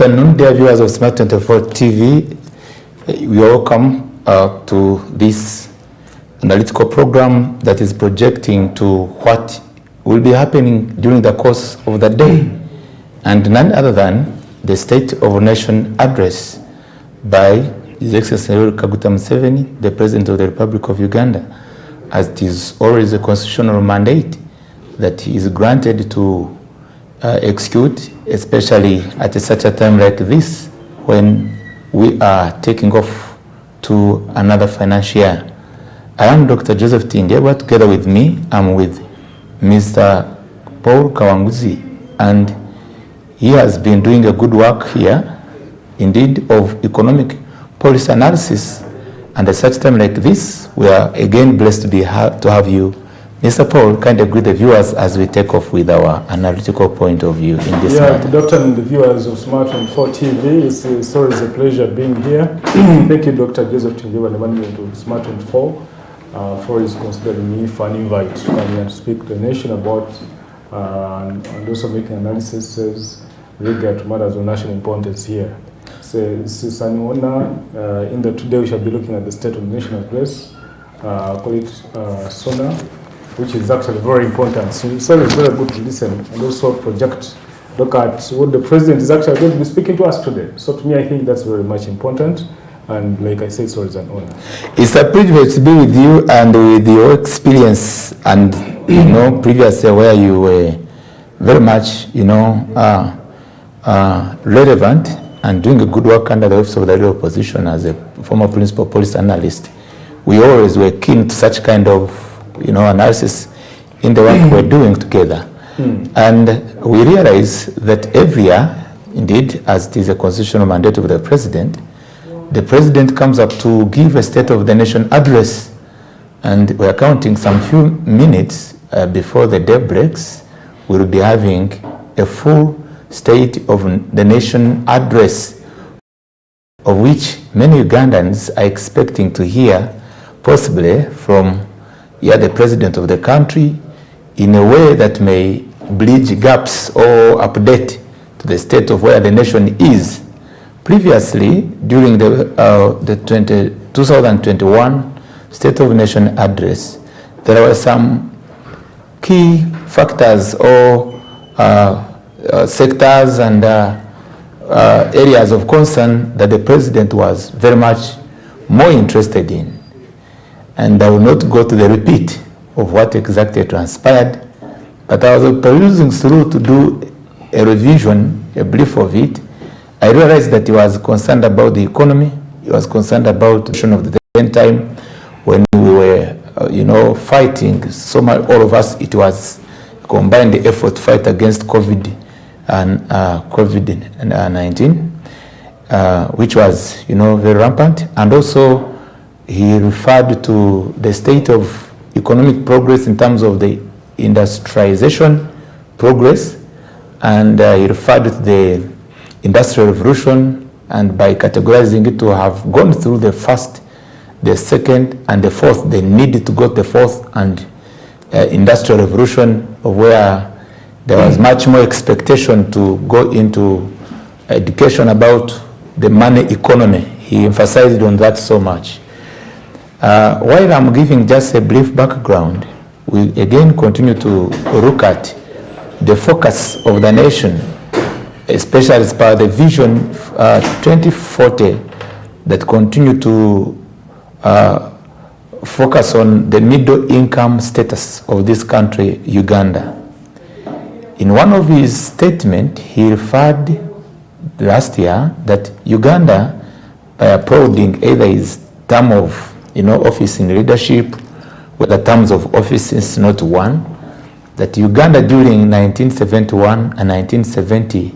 afternoon, dear viewers of Smart 24 TV. We welcome to this analytical program that is projecting to what will be happening during the course of the day, and none other than the State of Nation address by His Excellency Kaguta Museveni, the President of the Republic of Uganda, as it is always a constitutional mandate that he is granted to execute, especially at such a time like this when we are taking off to another financial year. I am Dr. Joseph Tindebwa. Together with me, I'm with Mr. Paul Kawanguzi, and he has been doing a good work here, indeed, of economic policy analysis. And at such time like this, we are again blessed to have you. Mr. Paul, kindly greet the viewers as we take off with our analytical point of view in this matter. Good afternoon, the viewers of Smart 24 TV. It's always a pleasure being here. Thank you, Dr. Joseph Tindebwa, the management of Smart 24, for his considering me for an invite to come here and speak to the nation about and also making analysis related to matters of national importance here. So it's an honor. In the today we shall be looking at the State of the Nation address, call it SONA, which is actually very important. So it's always very good to listen and also look at what the President is actually going to be speaking to us today. So to me, I think that's very much important. And like I said, it's always an honor. It's a privilege to be with you and with your experience and, previously where you were very much, relevant and doing a good work under the Office of the Leader of Opposition as a former principal policy analyst. We always were keen to such kind of analysis in the work we're doing together. And we realize that every year, indeed, as it is a constitutional mandate of the President comes up to give a State of the Nation address. And we're counting some few minutes before the day breaks, we'll be having a full State of the Nation address, of which many Ugandans are expecting to hear, possibly from the President of the country, in a way that may bridge gaps or update to the state of where the nation is. Previously, during the 2021 State of the Nation address, there were some key factors or sectors and areas of concern that the President was very much more interested in. And I will not go to the repeat of what exactly transpired, but I was perusing through to do a revision, a brief of it. I realized that he was concerned about the economy. He was concerned about the of the same time when we were, fighting so much, all of us. It was combined the effort to fight against COVID and COVID-19, which was, very rampant. And also, he referred to the state of economic progress in terms of the industrialization progress, and he referred to the Industrial Revolution, and by categorizing it to have gone through the first, the second, and the fourth, they needed to go to the fourth and Industrial Revolution, where there was much more expectation to go into education about the money economy. He emphasized on that so much. While I'm giving just a brief background, we again continue to look at the focus of the nation, especially as per the Vision 2040 that continue to focus on the middle income status of this country, Uganda. In one of his statements, he referred last year that Uganda, by applauding either his term of office in leadership, with the terms of office is not one, that Uganda during 1971 and 1970,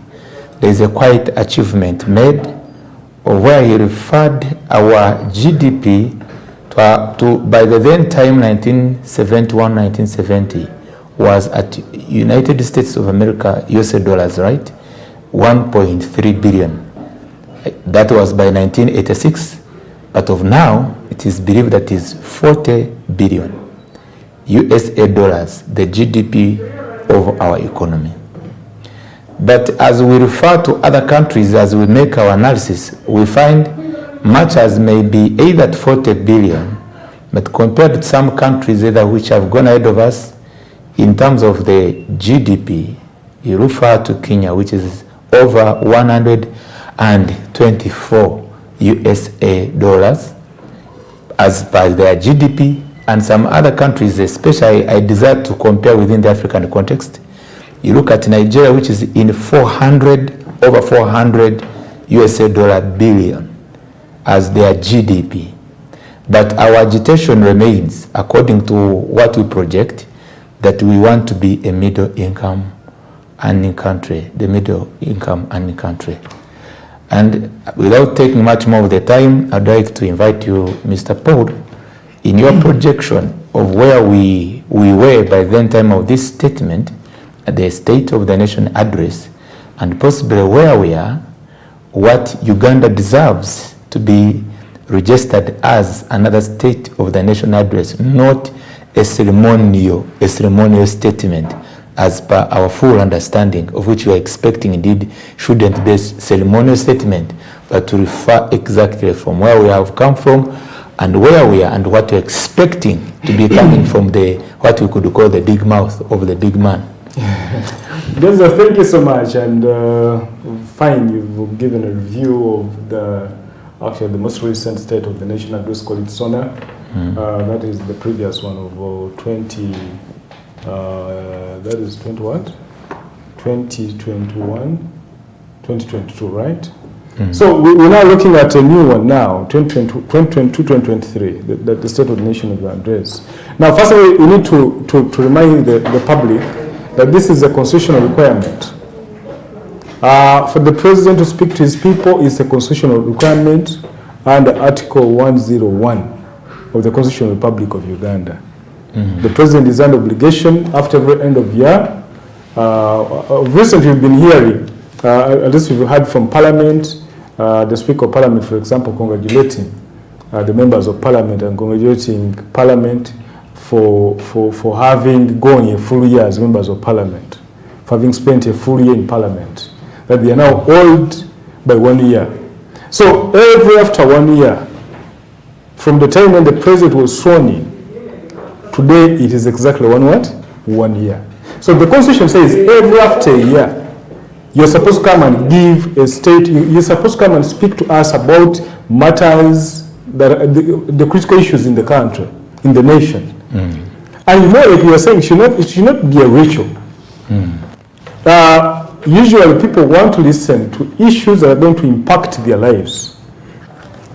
there is a quite achievement made, where he referred our GDP to by the then time 1971-1970 was at United States of America, USA dollars, right? 1.3 billion. That was by 1986. But of now, it is believed that is 40 billion USA dollars, the GDP of our economy. But as we refer to other countries, as we make our analysis, we find much as maybe either at 40 billion, but compared to some countries either which have gone ahead of us in terms of the GDP, you refer to Kenya, which is over 124 USA dollars as per their GDP, and some other countries, especially I desire to compare within the African context. You look at Nigeria, which is in over 400 USA dollar billion as their GDP. But our agitation remains, according to what we project, that we want to be a middle income earning country, the middle income earning country. And without taking much more of the time, I'd like to invite you, Mr. Paul, in your projection of where we were by the time of this statement, at the State of the Nation address, and possibly where we are, what Uganda deserves to be registered as another State of the Nation address, not a ceremonial statement, as per our full understanding, of which we are expecting indeed shouldn't be a ceremonial statement, but to refer exactly from where we have come from and where we are and what we're expecting to be coming from the, what we could call the big mouth of the big man. Joseph, thank you so much, and fine, you've given a review of the most recent State of the Nation address, called it SONA. That is the previous one of 2022, right? So we're now looking at a new one now, 2022-2023, the State of the Nation of the address. Now, first of all, we need to remind the public that this is a constitutional requirement. For the president to speak to his people is a constitutional requirement under Article 101 of the Constitutional Republic of Uganda. The president is under obligation after every end of year. Recently we've been hearing, at least we've heard from Parliament, the Speaker of Parliament, for example, congratulating the members of Parliament and congratulating Parliament for having gone a full year as members of Parliament, for having spent a full year in Parliament, that they are now old by 1 year. So every after 1 year, from the time when the president was sworn in, today it is exactly 1 year. So the Constitution says every after a year, you're supposed to come and give a state, you're supposed to come and speak to us about matters that are the critical issues in the country, in the nation. And you know, like you were saying, it should not be a ritual. Usually people want to listen to issues that are going to impact their lives.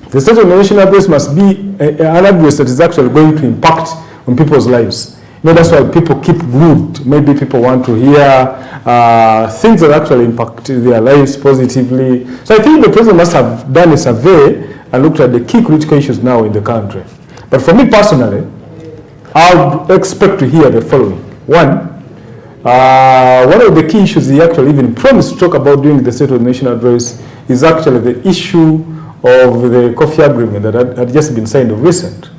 The State of the Nation address must be an address that is actually going to impact on people's lives. You know, that's why people keep glued. Maybe people want to hear things that actually impact their lives positively. So I think the president must have done a survey and looked at the key critical issues now in the country. But for me personally, I would expect to hear the following. One of the key issues he actually even promised to talk about during the State of the Nation address is actually the issue of the coffee agreement that had just been signed of recent.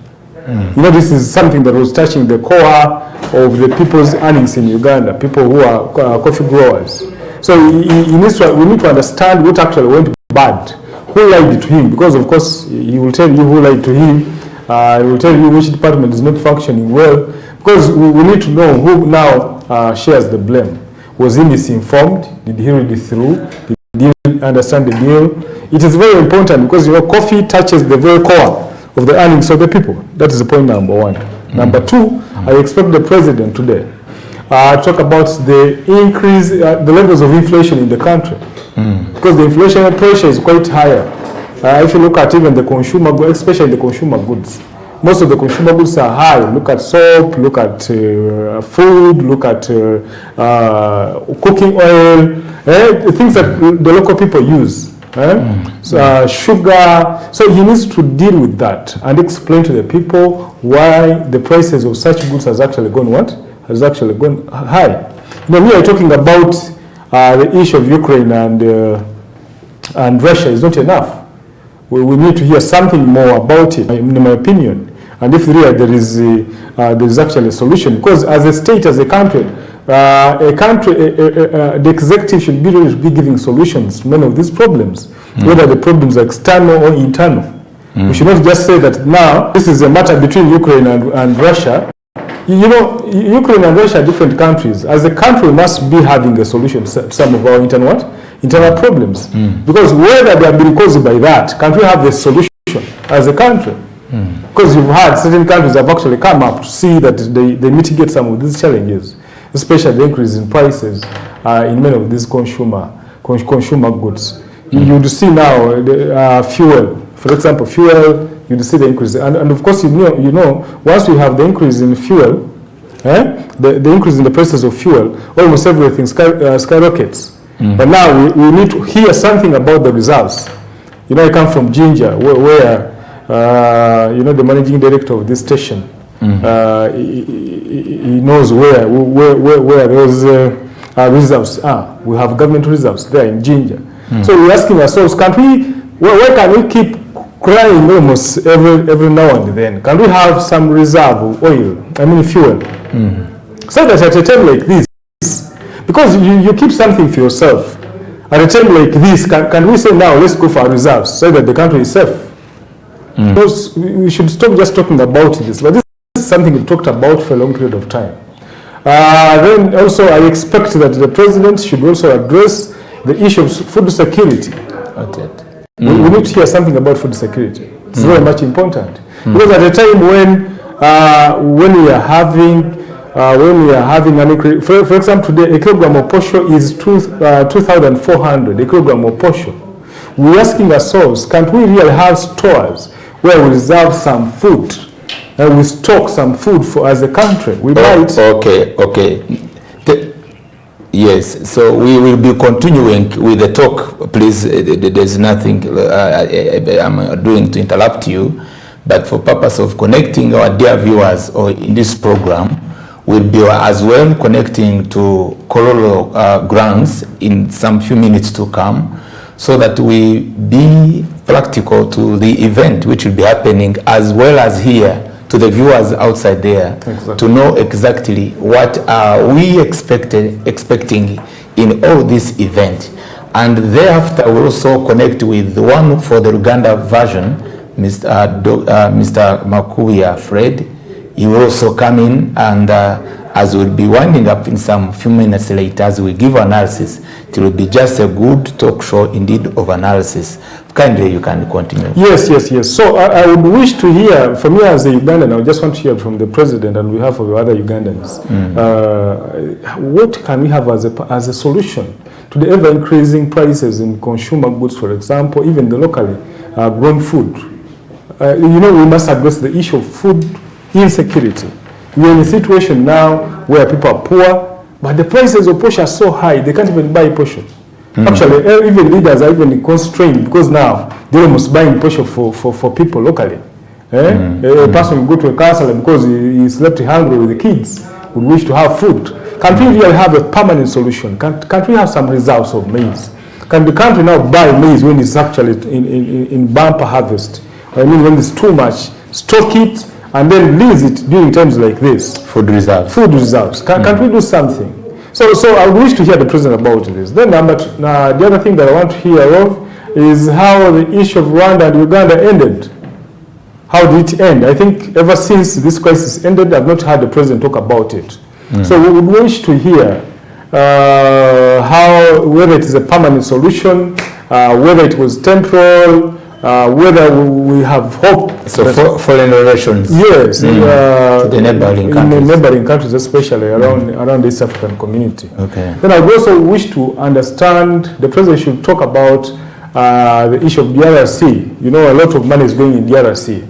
You know, this is something that was touching the core of the people's earnings in Uganda, people who are coffee growers. So we need to understand what actually went bad, who lied to him, because of course he will tell you who lied to him, he will tell you which department is not functioning well, because we need to know who now shares the blame. Was he misinformed? Did he read it through? Did he understand the deal? It is very important because, you know, coffee touches the very core of the earnings of the people. That is the point number one. Number two, I expect the president today talk about the increase, the levels of inflation in the country. Because the inflation pressure is quite higher. If you look at even the consumer, especially the consumer goods, most of the consumer goods are high. Look at soap, look at food, look at cooking oil, things that the local people use. Sugar. So he needs to deal with that and explain to the people why the prices of such goods has actually gone high. You know, we are talking about the issue of Ukraine and Russia is not enough. We need to hear something more about it, in my opinion. And if really there is actually a solution, because as a state, as a country, a country, the executive should be giving solutions to many of these problems, whether the problems are external or internal. We should not just say that now this is a matter between Ukraine and Russia. You know, Ukraine and Russia are different countries. As a country, we must be having a solution to some of our internal problems. Because whether they have been caused by that, can't we have the solution as a country? Because you've had certain countries have actually come up to see that they mitigate some of these challenges, especially the increase in prices in many of these consumer goods. You would see now the fuel. For example, fuel, you see the increase. And of course, you know, once we have the increase in fuel, the increase in the prices of fuel, almost everything skyrockets. But now we need to hear something about the reserves. You know, I come from Jinja, where you know, the managing director of this station, he knows where those reserves are. We have government reserves there in Jinja. So we're asking ourselves, where can we keep crying almost every now and then? Can we have some reserve of oil, fuel? So that at a time like this, because you keep something for yourself, at a time like this, can we say now, let's go for reserves so that the country is safe? Because we should stop just talking about this, but this is something we've talked about for a long period of time. Then also I expect that the president should also address the issue of food security. We need to hear something about food security. It's very much important. Because at a time when we are having an increase, for example, today a kilogram of posho is 2,400, a kilogram of posho. We're asking ourselves, can't we really have stores where we reserve some food and we stock some food for as a country? We might. Okay. Yes, so we will be continuing with the talk. Please, there's nothing I'm doing to interrupt you, but for purpose of connecting our dear viewers or in this program, we'll be as well connecting to Kololo grounds in some few minutes to come, so that we be practical to the event which will be happening, as well as here to the viewers outside there, to know exactly what are we expecting in all this event. And thereafter we'll also connect with the one for the Uganda version, Mr. Makuya Fred. He will also come in, and as we'll be winding up in some few minutes later, as we give analysis, it will be just a good talk show indeed of analysis. Kindly, you can continue. Yes. So I would wish to hear, from you as a Ugandan, I just want to hear from the president and we have of other Ugandans. What can we have as a solution to the ever-increasing prices in consumer goods, for example, even the locally grown food? We must address the issue of food insecurity. We are in a situation now where people are poor, but the prices of posho are so high, they can't even buy posho. Actually, even leaders are even constrained, because now they're almost buying posho for people locally. A person will go to a counselor because he slept hungry with the kids, would wish to have food. Can't we really have a permanent solution? Can't we have some reserves of maize? Can the country now buy maize when it's actually in bumper harvest? When it's too much, stock it and then release it during times like this. Food reserves. Can't we do something? So I wish to hear the president about this. Then the other thing that I want to hear of is how the issue of Rwanda and Uganda ended. How did it end? I think ever since this crisis ended, I've not heard the president talk about it. So we would wish to hear whether it is a permanent solution, whether it was temporal, whether we have hope. So foreign relations. Yes, to the neighboring countries. In the neighboring countries, especially around this African community. Okay. Then I would also wish to understand, the president should talk about the issue of DRC. A lot of money is going in DRC.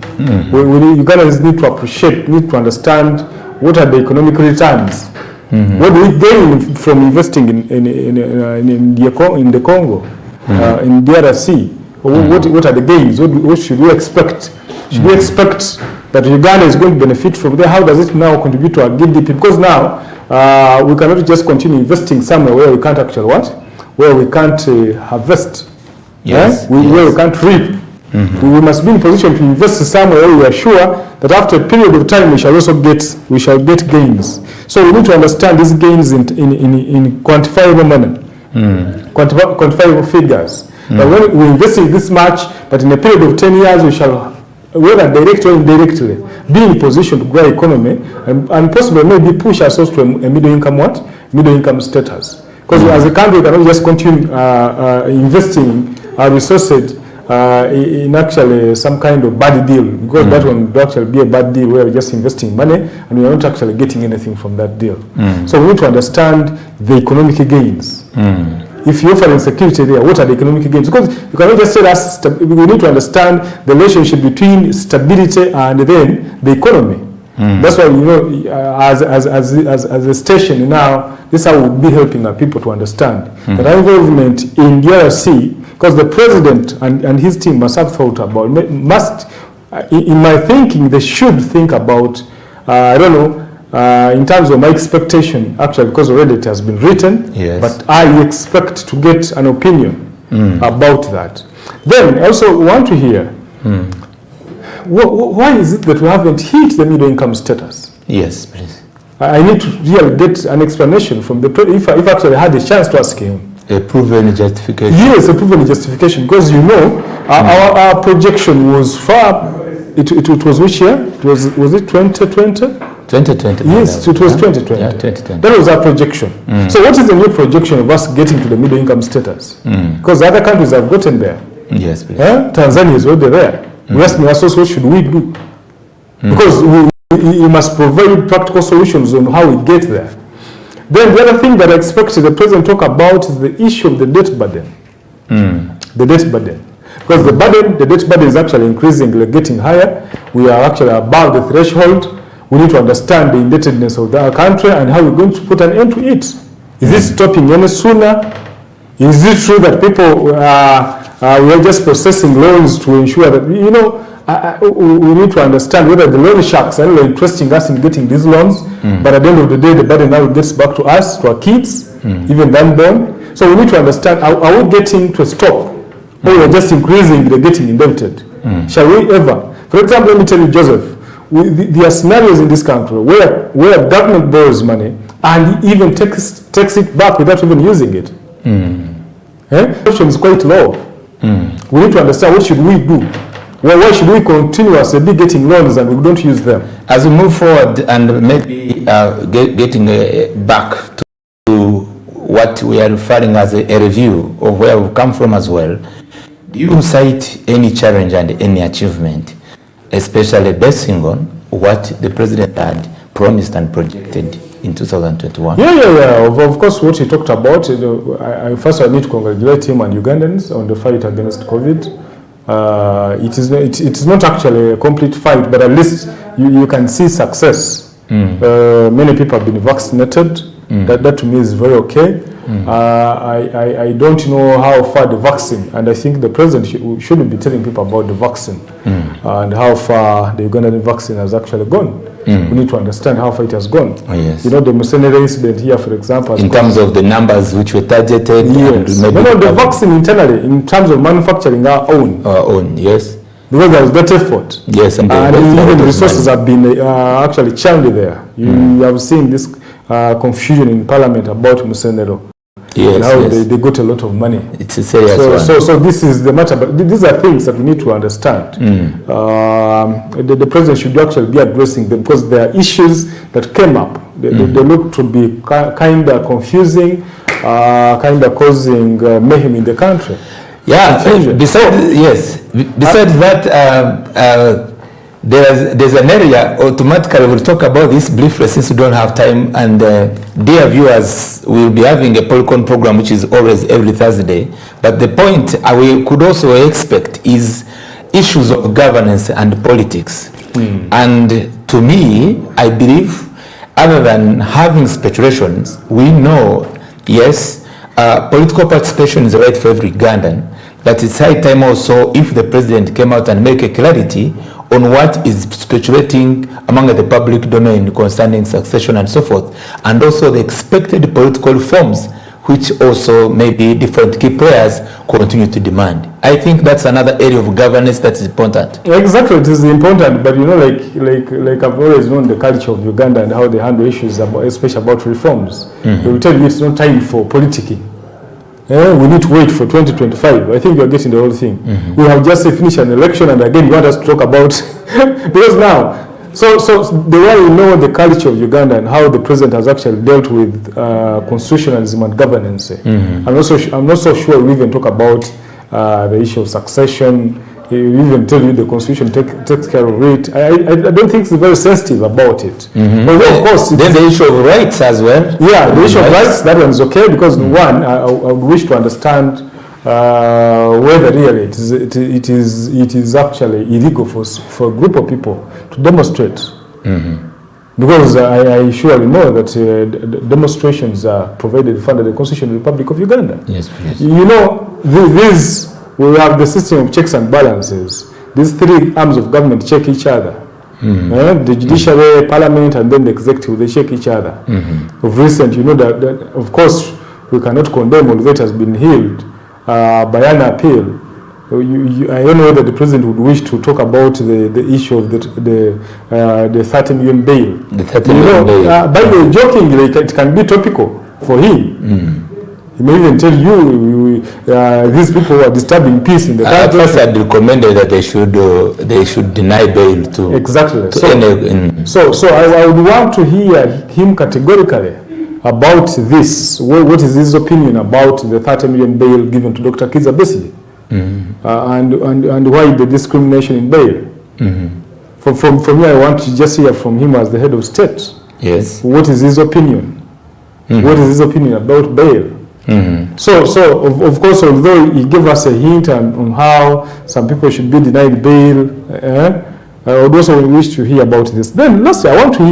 Ugandans need to appreciate, need to understand what are the economic returns. What do we gain from investing in the Congo, in DRC? What are the gains? What should we expect? Should we expect that Uganda is going to benefit from there? How does it now contribute to our GDP? Because now we cannot just continue investing somewhere where we can't actually where we can't harvest. Yes. Where we can't reap. We must be in position to invest somewhere where we are sure that after a period of time we shall get gains. So we need to understand these gains in quantifiable manner, quantifiable figures. But when we invest in this much, but in a period of 10 years we shall, whether directly or indirectly, be in position to grow economy and possibly maybe push ourselves to a middle income status. Because as a country, we cannot just continue investing our resources in actually some kind of bad deal, because that would actually be a bad deal where we're just investing money and we are not actually getting anything from that deal. So we need to understand the economic gains. If you're offering security there, what are the economic gains? Because you cannot just say that we need to understand the relationship between stability and then the economy. That's why, you know, as a station now, this is how we'll be helping our people to understand that our involvement in DRC, because the president and his team must have thought about, in my thinking, they should think about, I don't know, in terms of my expectation, actually, because already it has been written, but I expect to get an opinion about that. Then I also want to hear, why is it that we haven't hit the middle income status? Yes, please. I need to really get an explanation from the president, if actually I had a chance to ask him. A proven justification. Yes, a proven justification, because you know, our projection was far, it was which year? Was it 2020? 2020. Yes, it was 2020. Yeah, 2020. That was our projection. So what is the new projection of us getting to the middle income status? Because other countries have gotten there. Yes, please. Tanzania is already there. We ask ourselves, what should we do? Because we must provide practical solutions on how we get there. Then the other thing that I expect the president to talk about is the issue of the debt burden. The debt burden. Because the debt burden is actually increasingly getting higher. We are actually above the threshold. We need to understand the indebtedness of our country and how we're going to put an end to it. Is it stopping any sooner? Is it true that people, we are just processing loans to ensure that, you know, we need to understand whether the loan sharks are really interesting us in getting these loans, but at the end of the day, the burden now gets back to us, to our kids, even the unborn. So we need to understand, are we getting to a stop? Or we are just increasing the getting indebted? Shall we ever? For example, let me tell you, Joseph, there are scenarios in this country where government borrows money and even takes it back without even using it. The question is quite low. We need to understand, what should we do? Why should we continuously be getting loans and we don't use them? As we move forward and maybe getting back to what we are referring as a review of where we've come from as well, do you cite any challenge and any achievement, especially basing on what the president had promised and projected in 2021? Yeah. Of course, what he talked about, first I need to congratulate him and Ugandans on the fight against COVID. It is not actually a complete fight, but at least you can see success. Many people have been vaccinated. That to me is very okay. I don't know how far the vaccine, and I think the president shouldn't be telling people about the vaccine and how far the Ugandan vaccine has actually gone. We need to understand how far it has gone. You know, the mercenary incident here, for example, in terms of the numbers which were targeted. Yes. No, the vaccine internally, in terms of manufacturing our own. Yes. Because there was that effort. Yes, and even the resources have been actually channeled there. You have seen this confusion in Parliament about Musenero. Yes, and how yes. they got a lot of money. It's a serious one. So this is the matter, but these are things that we need to understand. The president should actually be addressing them, because there are issues that came up. They look to be kind of confusing, kind of causing mayhem in the country. Yeah, besides that, there's an area, automatically we'll talk about this briefly since we don't have time, and dear viewers, we'll be having a Polycon program which is always every Thursday, but the point we could also expect is issues of governance and politics. And to me, I believe, other than having speculations, we know, yes, political participation is right for every Ugandan, but it's high time also if the president came out and make a clarity on what is speculating among the public domain concerning succession and so forth, and also the expected political reforms which also maybe different key players continue to demand. I think that's another area of governance that is important. Exactly, it is important, but you know, like I've always known the culture of Uganda and how they handle issues, especially about reforms. They will tell you it's not time for politicking. We need to wait for 2025. I think we are getting the whole thing. We have just finished an election, and again, you want us to talk about because now. So the way you know the culture of Uganda and how the president has actually dealt with constitutionalism and governance. I'm not so sure we even talk about the issue of succession. We even tell you the constitution takes care of it. I don't think it's very sensitive about it. But of course, then the issue of rights as well. Yeah, the issue of rights, that one is okay because one, I would wish to understand whether really it is actually illegal for a group of people to demonstrate. Because I surely know that demonstrations are provided under the Constitution of the Republic of Uganda. Yes, please. You know, we have the system of checks and balances. These three arms of government check each other. The judiciary, parliament, and then the executive, they check each other. Of recent, you know that of course we cannot condemn all that has been healed by an appeal. I don't know whether the president would wish to talk about the issue of the 30 million bail. The 30 million bail. By the way, jokingly, it can be topical for him. He may even tell you these people who are disturbing peace in the country. At first, I'd recommended that they should deny bail to. Exactly. So I would want to hear him categorically about this. What is his opinion about the 30 million bail given to Dr. Kizza Besigye? And why the discrimination in bail? From me, I want to just hear from him as the head of state. Yes. What is his opinion? What is his opinion about bail? So of course, although he gave us a hint on how some people should be denied bail, I would also wish to hear about this. Then lastly, I want to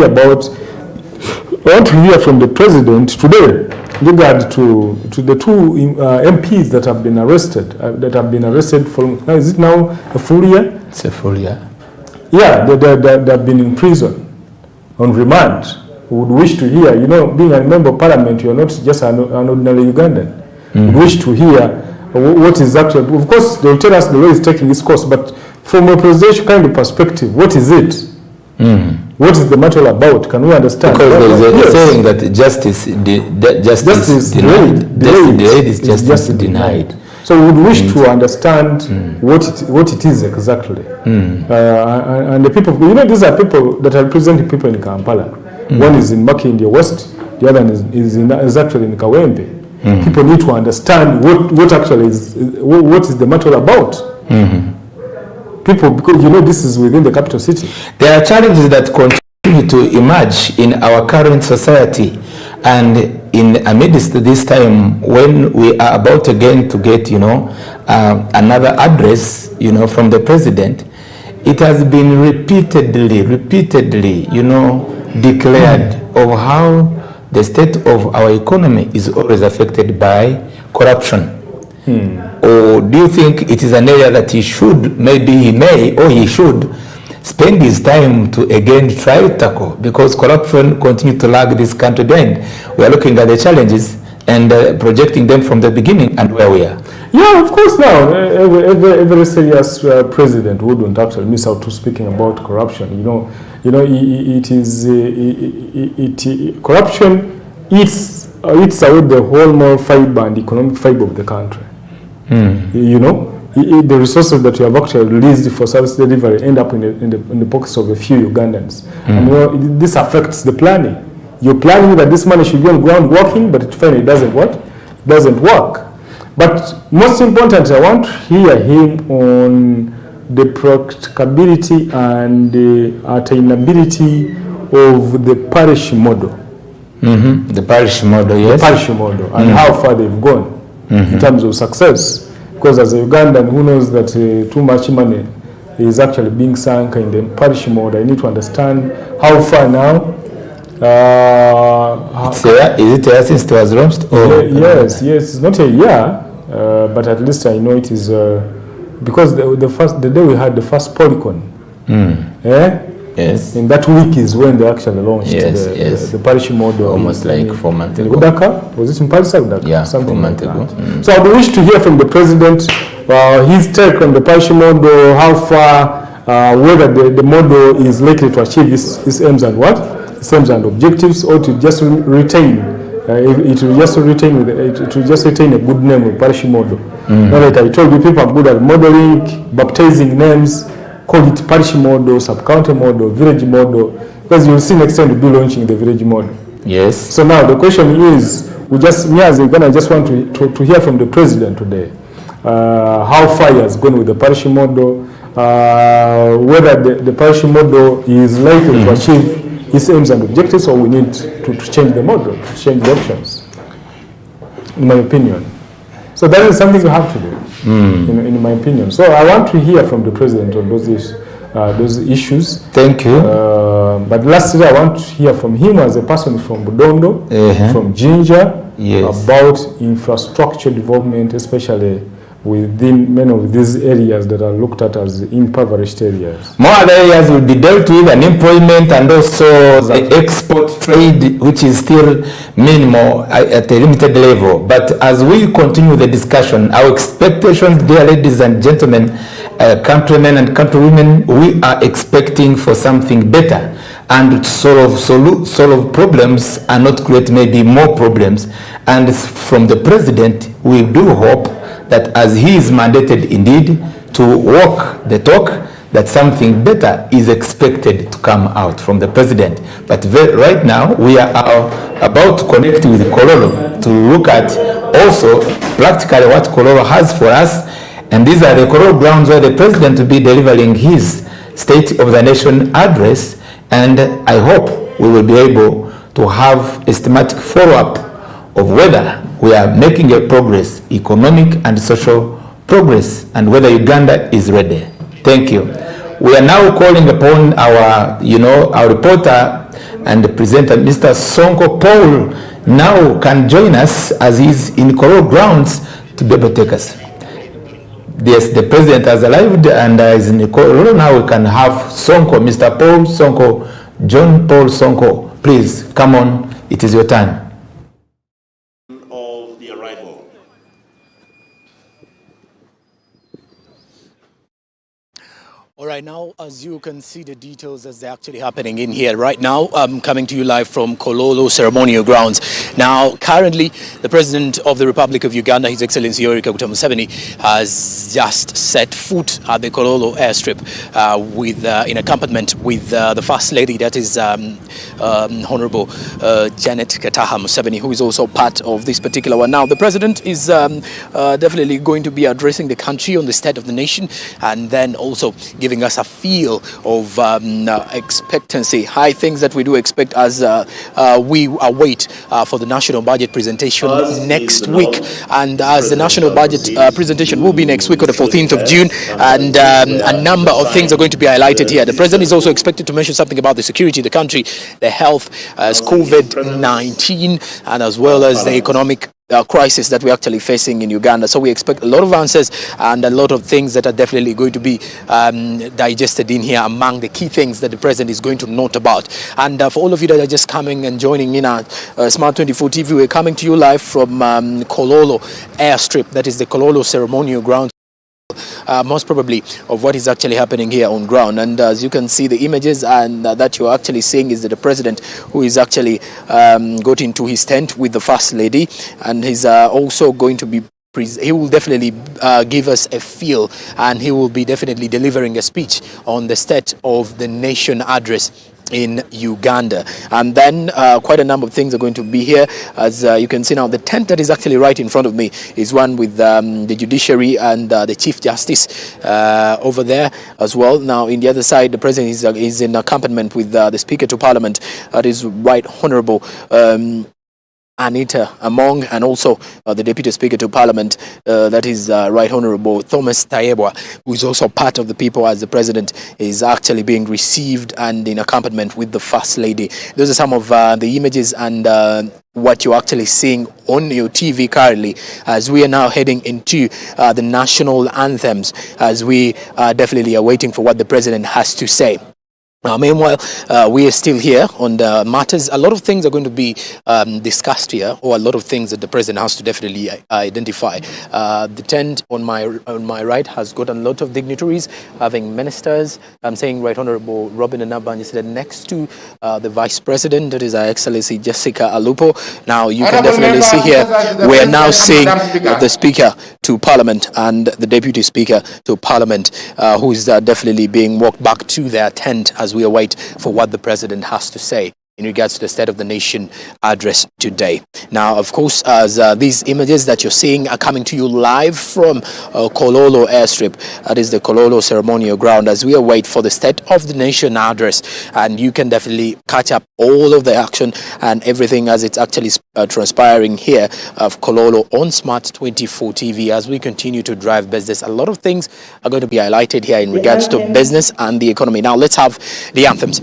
hear from the president today regard to the two MPs that have been arrested for, is it now a full year? It's a full year. Yeah, they have been in prison on remand. We would wish to hear, you know, being a member of parliament, you're not just an ordinary Ugandan. We wish to hear what is actually, of course, they'll tell us the way it's taking its course, but from a presidential kind of perspective, what is it? What is the matter about? Can we understand? Because there is a saying that justice delayed is justice denied. So we would wish to understand what it is exactly. And the people, you know, these are people that are representing people in Kampala. One is in Makindye West, the other is actually in Kawempe. People need to understand what actually is, what is the matter about. People, because you know this is within the capital city. There are challenges that continue to emerge in our current society, and in amidst this time when we are about again to get, you know, another address, you know, from the president, it has been repeatedly, you know, declared of how the state of our economy is always affected by corruption. Or do you think it is an area that he should spend his time to again try to tackle, because corruption continues to lag this country behind? We are looking at the challenges and projecting them from the beginning and where we are. Yeah, of course. Now every serious president wouldn't actually miss out to speaking about corruption. You know, corruption eats away the whole moral fiber and economic fiber of the country. You know, the resources that you have actually released for service delivery end up in the pockets of a few Ugandans. And you know, this affects the planning. You're planning that this money should be on ground working, but it finally doesn't work. But most importantly, I want to hear him on the practicability and the attainability of the parish model. The parish model, yes. The parish model, and how far they've gone in terms of success. Because as a Ugandan who knows that too much money is actually being sunk in the parish model, I need to understand how far now. Is it a year since it was launched? Yes, it's not a year, but at least I know it is because the day we had the first polygon, Yes. In that week is when they actually launched the parish model. Almost like 4 months ago. Udaka? Was it in Paris? Yeah, something 4 like months ago. that. So I would wish to hear from the president his take on the parish model, how far, whether the model is likely to achieve its aims and what? Its aims and objectives, or to just retain it will just retain a good name of parish model. Now, like I told you, people are good at modeling, baptizing names, call it parish model, sub-county model, village model, because you'll see next time we'll be launching the village model. Yes. So now the question is, me as Uganda, I just want to hear from the president today, how far he has gone with the parish model, whether the parish model is likely to achieve its aims and objectives, or we need to change the model, to change the options, in my opinion. So that is something we have to do, in my opinion. So I want to hear from the president on those issues. Thank you. But lastly, I want to hear from him as a person from Budondo, from Jinja, about infrastructure development, especially within many of these areas that are looked at as impoverished areas. More other areas will be dealt with, unemployment and also the export trade, which is still minimal at a limited level. But as we continue the discussion, our expectations, dear ladies and gentlemen, countrymen and countrywomen, we are expecting for something better and solve problems and not create maybe more problems. And from the president, we do hope that as he is mandated indeed to walk the talk, that something better is expected to come out from the president. But right now, we are about to connect with Kololo to look at also practically what Kololo has for us. And these are the Kololo grounds where the president will be delivering his State of the Nation address. And I hope we will be able to have a systematic follow-up of whether we are making a progress, economic and social progress, and whether Uganda is ready. Thank you. We are now calling upon our reporter and presenter, Mr. Sonko Paul, now can join us as he's in Kololo grounds to be able to take us. Yes, the president has arrived and is in Kololo. Now we can have Sonko, Mr. Paul Sonko, John Paul Sonko. Please, come on, it is your turn. All right, now, as you can see the details as they're actually happening in here right now, I'm coming to you live from Kololo ceremonial grounds. Now, currently, the President of the Republic of Uganda, His Excellency Yoweri Kaguta Museveni, has just set foot at the Kololo airstrip in accompaniment with the First Lady, that is Honorable Janet Kataha Museveni, who is also part of this particular one. Now, the President is definitely going to be addressing the country on the state of the nation, and then also giving us a feel of expectancy, high things that we do expect as we await for the national budget presentation next week. And as the national budget presentation will be next week on the 14th of June, and a number of things are going to be highlighted here. The President is also expected to mention something about the security of the country, the health, as COVID-19, and as well as the economic crisis that we're actually facing in Uganda. So we expect a lot of answers and a lot of things that are definitely going to be digested in here among the key things that the president is going to note about. And for all of you that are just coming and joining in at Smart 24 TV, we're coming to you live from Kololo airstrip, that is the Kololo ceremonial ground. Most probably of what is actually happening here on ground. And as you can see, the images and that you're actually seeing is that the president, who is actually got into his tent with the First Lady, and he's also going to be he will definitely give us a feel, and he will be definitely delivering a speech on the State of the Nation address in Uganda. And then quite a number of things are going to be here. As you can see now, the tent that is actually right in front of me is one with the judiciary and the Chief Justice over there as well. Now, in the other side, the President is in accompaniment with the Speaker to Parliament, that is Right Honourable Anita Among, and also the Deputy Speaker to Parliament, that is Right Honourable Thomas Tayebwa, who is also part of the people as the President is actually being received and in accompaniment with the First Lady. Those are some of the images and what you're actually seeing on your TV currently, as we are now heading into the national anthems, as we definitely are waiting for what the President has to say. Meanwhile, we are still here on the matters. A lot of things are going to be discussed here, or a lot of things that the president has to definitely identify. The tent on my right has got a lot of dignitaries, having ministers. I'm saying Right Honorable Robin Anabanji seated next to the Vice President, that is Her Excellency Jessica Alupo. Now you can definitely see here, we are now seeing the Speaker to Parliament and the Deputy Speaker to Parliament, who is definitely being walked back to their tent as we await for what the President has to say in regards to the State of the Nation address today. Now, of course, as these images that you're seeing are coming to you live from Kololo airstrip, that is the Kololo ceremonial ground, as we await for the State of the Nation address. And you can definitely catch up all of the action and everything as it's actually transpiring here of Kololo on Smart 24 TV as we continue to drive business. A lot of things are going to be highlighted here in regards to business and the economy. Now, let's have the anthems.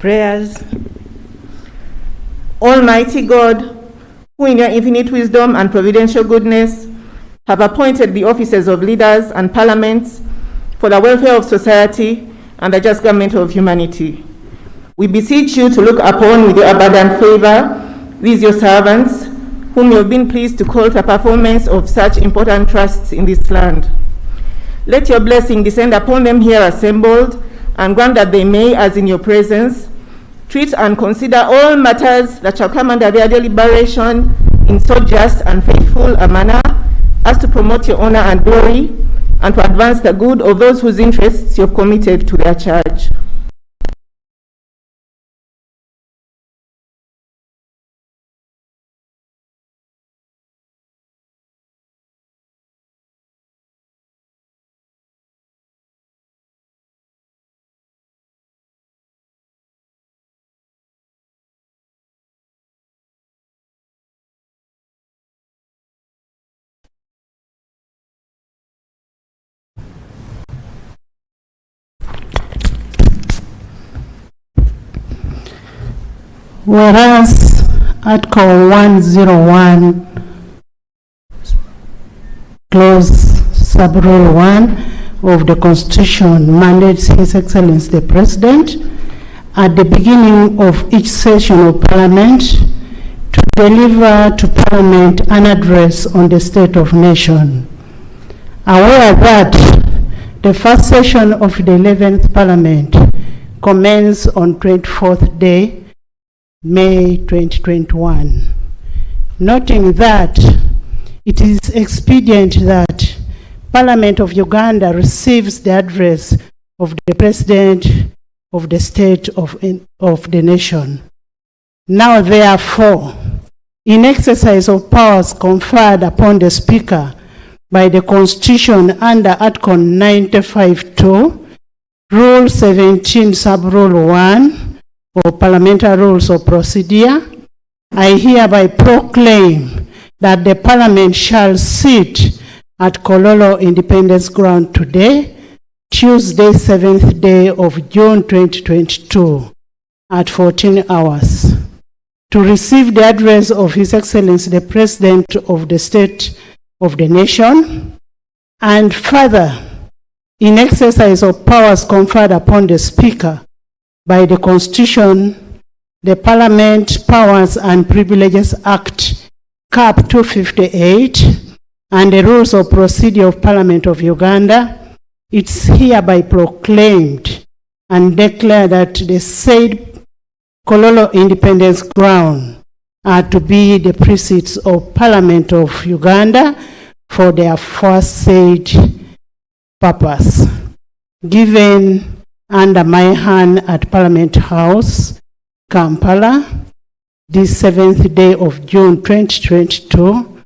Prayers. Almighty God, who in your infinite wisdom and providential goodness have appointed the offices of leaders and parliaments for the welfare of society and the just government of humanity, we beseech you to look upon with your abundant favor these your servants, whom you have been pleased to call to a performance of such important trusts in this land. Let your blessing descend upon them here assembled, and grant that they may, as in your presence, treat and consider all matters that shall come under their deliberation in so just and faithful a manner as to promote your honor and glory, and to advance the good of those whose interests you have committed to their charge. Whereas Article 101, Clause Sub-Rule 1 of the Constitution mandates His Excellency the President at the beginning of each session of Parliament to deliver to Parliament an address on the state of nation. Aware that the first session of the 11th Parliament commenced on 24th day, May 2021. Noting that it is expedient that Parliament of Uganda receives the address of the President of the State of the Nation. Now, therefore, in exercise of powers conferred upon the Speaker by the Constitution under Article 95(2), Rule 17, Sub-Rule 1 of Parliamentary Rules of Procedure, I hereby proclaim that the Parliament shall sit at Kololo Independence Ground today, Tuesday, 7th day of June 2022, at 14 hours, to receive the address of His Excellency the President of the State of the Nation, and further, in exercise of powers conferred upon the Speaker by the Constitution, the Parliament Powers and Privileges Act, Cap 258, and the Rules of Procedure of Parliament of Uganda, it's hereby proclaimed and declared that the said Kololo Independence Ground are to be the precincts of Parliament of Uganda for their first said purpose, given under my hand at Parliament House, Kampala, this 7th day of June 2022,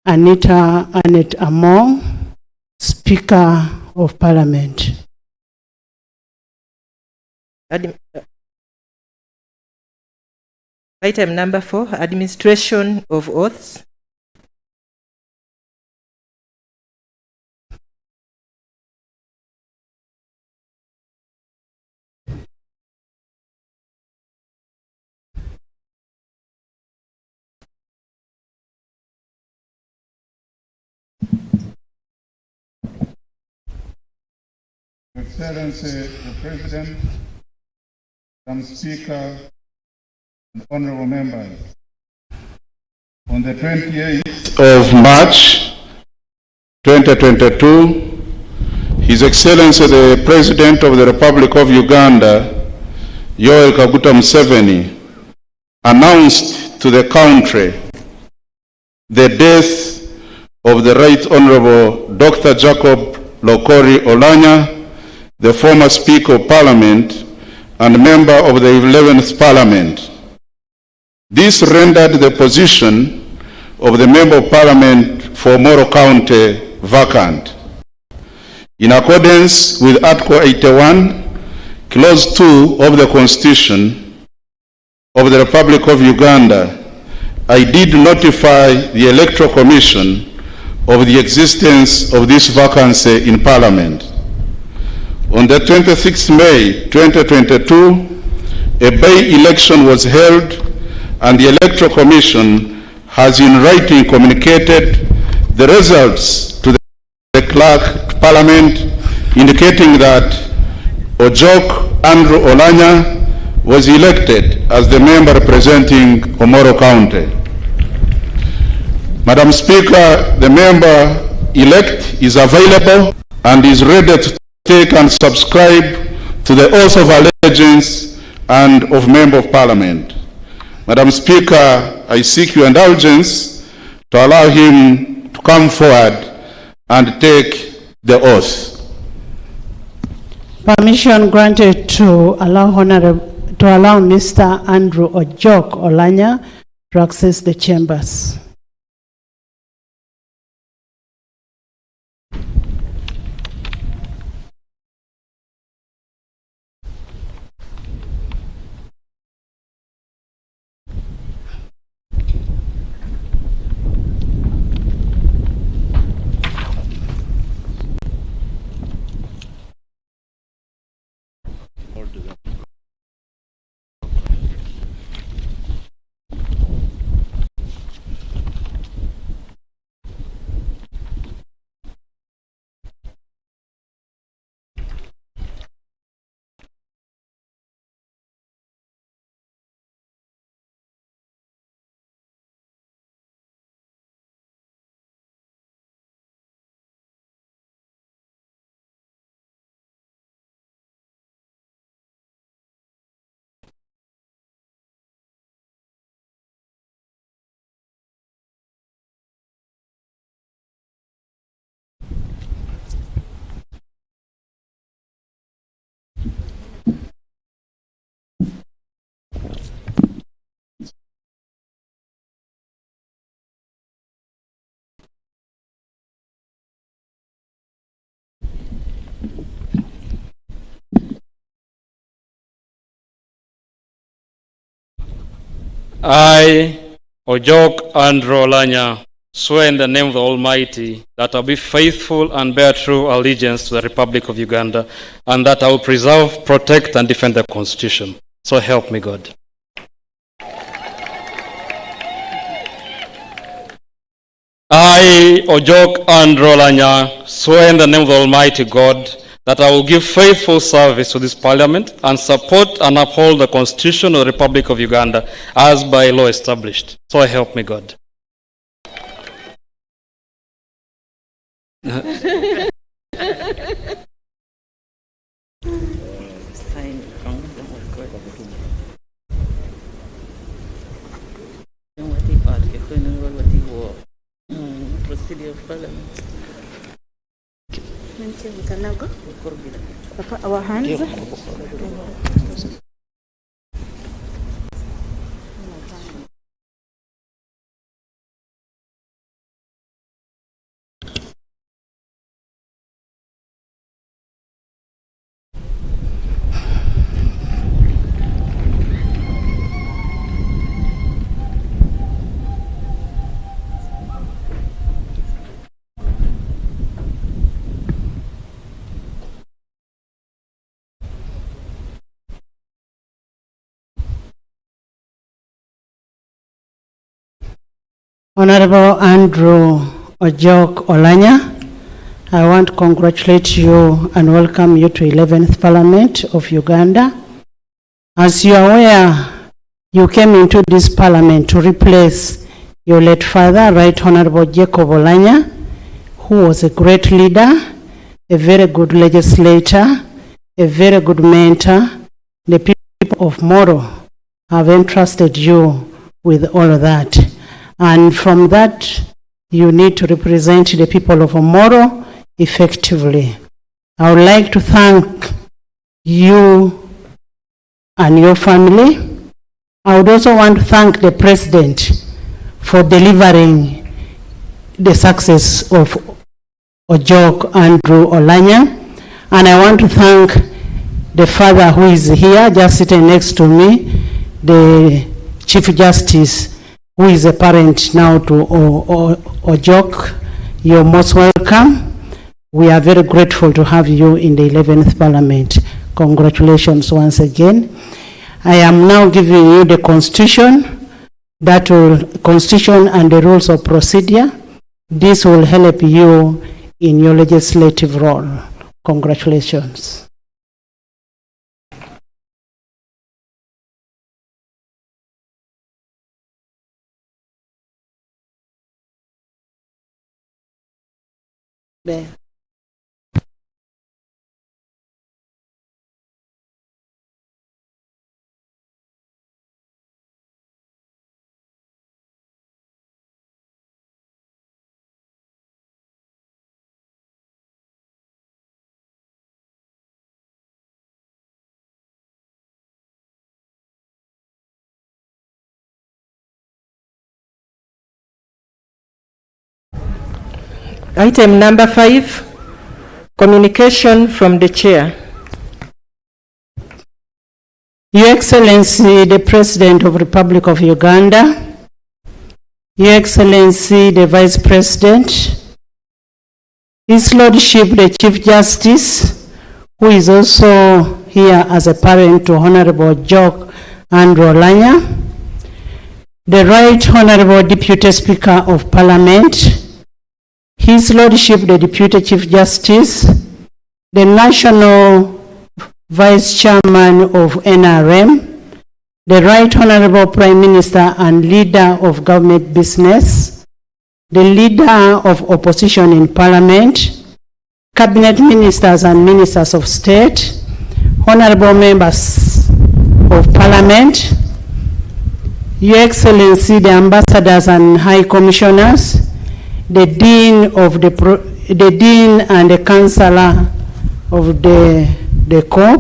Anita Annette Among, Speaker of Parliament. Item number 4, administration of oaths. Excellency the President, Madam Speaker, and honorable members, on the 28th of March 2022, His Excellency the President of the Republic of Uganda, Yoweri Kaguta Museveni, announced to the country the death of the Right Honorable Dr. Jacob Lokori Olanya, the former Speaker of Parliament and member of the 11th Parliament. This rendered the position of the Member of Parliament for Moro County vacant. In accordance with Article 81, Clause 2 of the Constitution of the Republic of Uganda, I did notify the Electoral Commission of the existence of this vacancy in Parliament. On the 26th May 2022, a by-election was held and the Electoral Commission has in writing communicated the results to the Clerk of Parliament, indicating that Ojok Andrew Olanya was elected as the member representing Omoro County. Madam Speaker, the member-elect is available and is ready to take and subscribe to the oath of allegiance and of Member of Parliament. Madam Speaker, I seek your indulgence to allow him to come forward and take the oath. Permission granted to allow Mr. Andrew Ojok Olanya to access the chambers. I, Ojok Andrew Olanya, swear in the name of the Almighty that I will be faithful and bear true allegiance to the Republic of Uganda, and that I will preserve, protect, and defend the Constitution. So help me God. I, Ojok Andrew Olanya, swear in the name of the Almighty God that I will give faithful service to this Parliament and support and uphold the Constitution of the Republic of Uganda as by law established. So help me God. Procedure of Parliament. We can now go. Our hands. Honorable Andrew Ojok Olanya, I want to congratulate you and welcome you to 11th Parliament of Uganda. As you are aware, you came into this Parliament to replace your late father, Right Honorable Jacob Olanya, who was a great leader, a very good legislator, a very good mentor. The people of Moro have entrusted you with all of that. And from that, you need to represent the people of Moro effectively. I would like to thank you and your family. I would also want to thank the President for delivering the success of Ojok Andrew Olanya. And I want to thank the father who is here, just sitting next to me, the Chief Justice, who is a parent now to Ojok. You're most welcome. We are very grateful to have you in the 11th Parliament. Congratulations once again. I am now giving you the Constitution, Constitution and the rules of procedure. This will help you in your legislative role. Congratulations. There. Item number 5, communication from the Chair. Your Excellency, the President of the Republic of Uganda, Your Excellency, the Vice President, His Lordship, the Chief Justice, who is also here as a parent to Honorable Ojok Andrew Olanya, the Right Honorable Deputy Speaker of Parliament, His Lordship, the Deputy Chief Justice, the National Vice Chairman of NRM, the Right Honorable Prime Minister and Leader of Government Business, the Leader of Opposition in Parliament, Cabinet Ministers and Ministers of State, Honorable Members of Parliament, Your Excellency, the Ambassadors and High Commissioners, the Dean and the Chancellor of the Corps,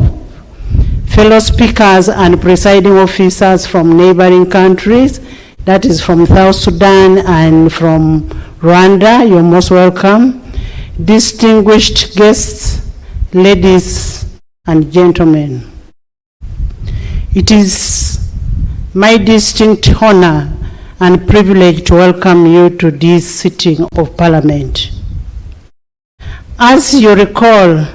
fellow speakers and presiding officers from neighboring countries, that is from South Sudan and from Rwanda, you're most welcome. Distinguished guests, ladies and gentlemen, it is my distinct honor and privilege to welcome you to this sitting of Parliament. As you recall,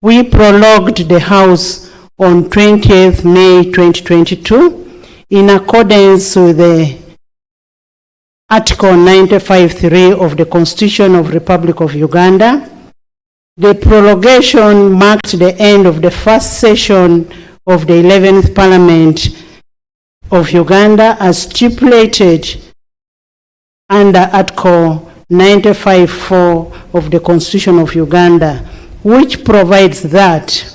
we prorogued the House on 20th May 2022 in accordance with the Article 95(3) of the Constitution of the Republic of Uganda. The prorogation marked the end of the first session of the 11th Parliament of Uganda as stipulated under Article 95(4) of the Constitution of Uganda, which provides that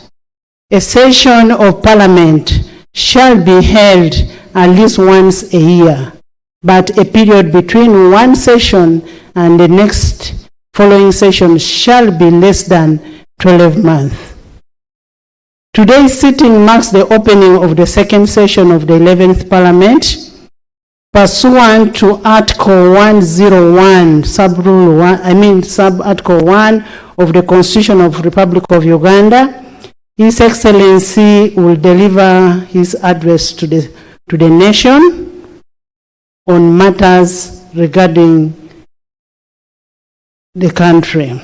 a session of Parliament shall be held at least once a year, but a period between one session and the next following session shall be less than 12 months. Today's sitting marks the opening of the second session of the 11th Parliament. Pursuant to Article 101, Sub-Article 1 of the Constitution of the Republic of Uganda, His Excellency will deliver his address to the nation on matters regarding the country.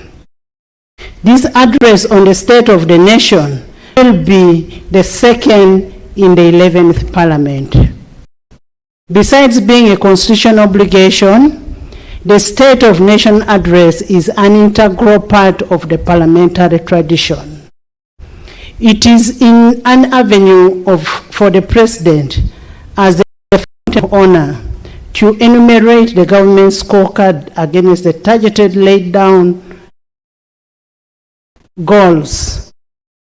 This address on the state of the nation will be the second in the 11th Parliament. Besides being a constitutional obligation, the State of Nation address is an integral part of the parliamentary tradition. It is in an avenue for the President as the fountain of honor to enumerate the government's scorecard against the targeted laid down goals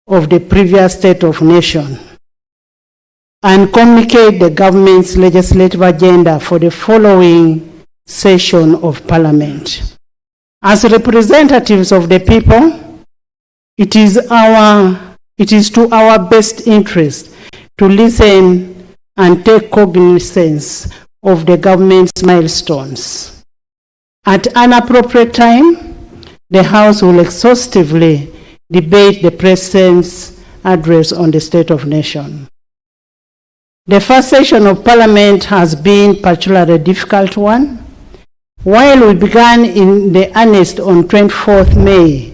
of the previous State of Nation and communicate the government's legislative agenda for the following session of Parliament. As representatives of the people, it is to our best interest to listen and take cognizance of the government's milestones. At an appropriate time, the House will exhaustively debate the President's address on the State of Nation. The first session of Parliament has been a particularly difficult one. While we began in the earnest on 24th May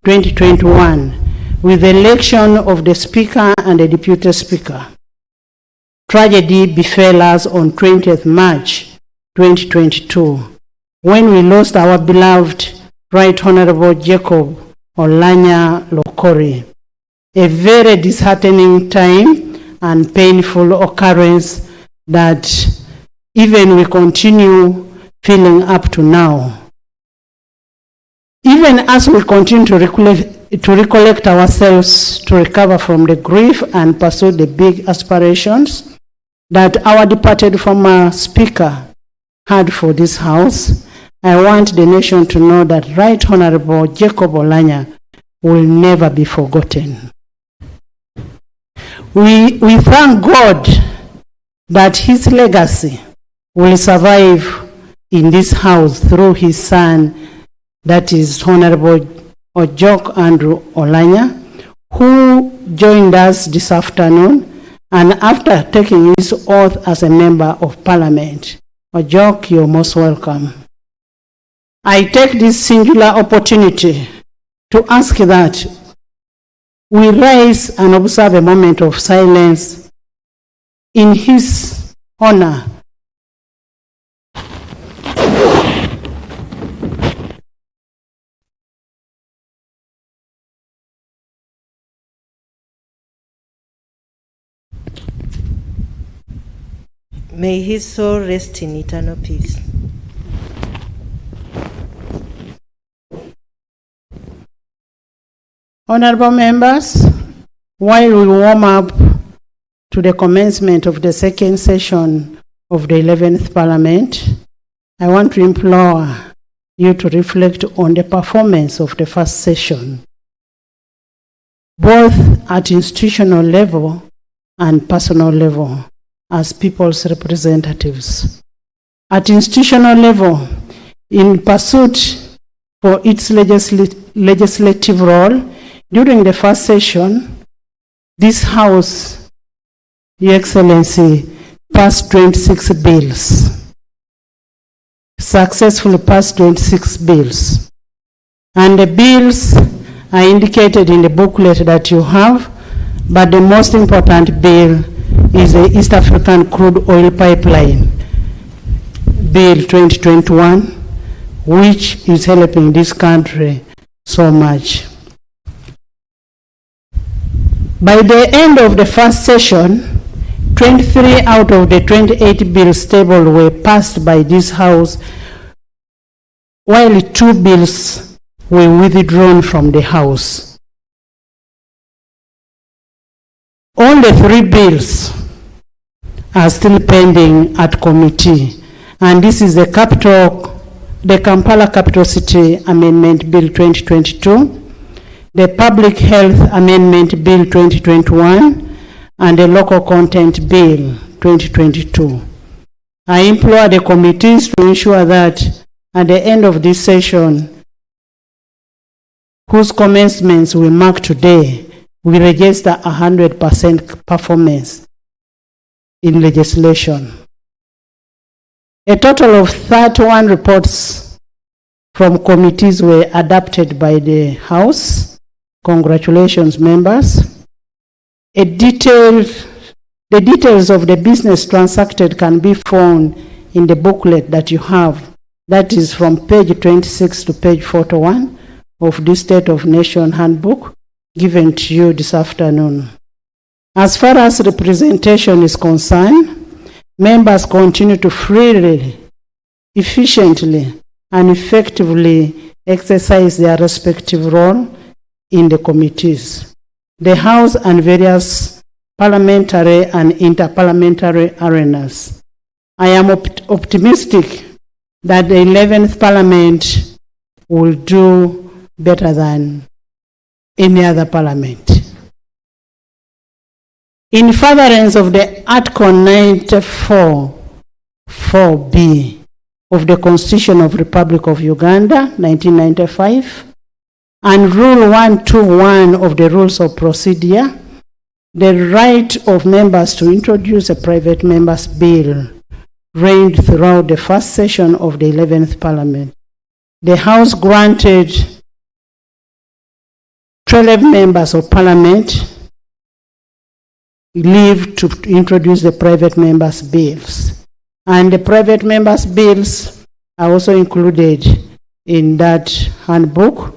2021 with the election of the Speaker and the Deputy Speaker, tragedy befell us on 20th March 2022 when we lost our beloved Right Honorable Jacob Olanya Lokori, a very disheartening time and painful occurrence that even we continue feeling up to now. Even as we continue to recollect ourselves to recover from the grief and pursue the big aspirations that our departed former Speaker had for this House, I want the nation to know that Right Honorable Jacob Olanya will never be forgotten. We thank God that his legacy will survive in this House through his son, that is Honorable Ojok Andrew Olanya, who joined us this afternoon and after taking his oath as a member of Parliament. Ojok, you're most welcome. I take this singular opportunity to ask that we rise and observe a moment of silence in his honor. May his soul rest in eternal peace. Honorable members, while we warm up to the commencement of the second session of the 11th Parliament, I want to implore you to reflect on the performance of the first session, both at institutional level and personal level as people's representatives. At institutional level, in pursuit for its legislative role, during the first session, this House, Your Excellency, passed 26 bills. Successfully passed 26 bills. And the bills are indicated in the booklet that you have, but the most important bill is the East African Crude Oil Pipeline, Bill 2021, which is helping this country so much. By the end of the first session, 23 out of the 28 bills tabled were passed by this House, while 2 bills were withdrawn from the House. All the 3 bills are still pending at committee, and this is the Kampala Capital City Amendment Bill 2022, the Public Health Amendment Bill 2021, and the Local Content Bill 2022. I implore the committees to ensure that at the end of this session, whose commencements we mark today, we register 100% performance in legislation. A total of 31 reports from committees were adopted by the House. Congratulations, members. The details of the business transacted can be found in the booklet that you have. That is from page 26 to page 41 of the State of Nation Handbook given to you this afternoon. As far as representation is concerned, members continue to freely, efficiently, and effectively exercise their respective role in the committees, the House, and various parliamentary and interparliamentary arenas. I am optimistic that the 11th Parliament will do better than any other parliament. In furtherance of the Article 94 4B of the Constitution of the Republic of Uganda, 1995, and Rule 121 of the Rules of Procedure, the right of members to introduce a private member's bill reigned throughout the first session of the 11th Parliament. The House granted 12 members of Parliament leave to introduce the private members' bills. And the private members' bills are also included in that handbook.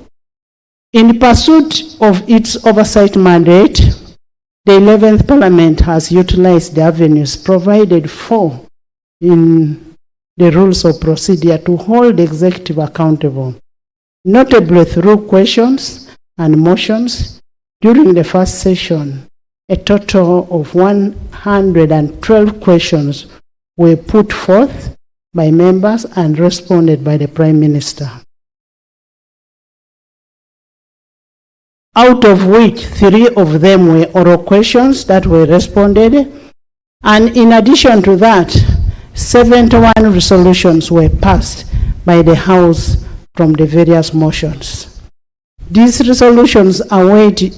In pursuit of its oversight mandate, the 11th Parliament has utilized the avenues provided for in the Rules of Procedure to hold the executive accountable, notably through questions and motions. During the first session, a total of 112 questions were put forth by members and responded by the Prime Minister, out of which 3 of them were oral questions that were responded, and in addition to that, 71 resolutions were passed by the House from the various motions. These resolutions await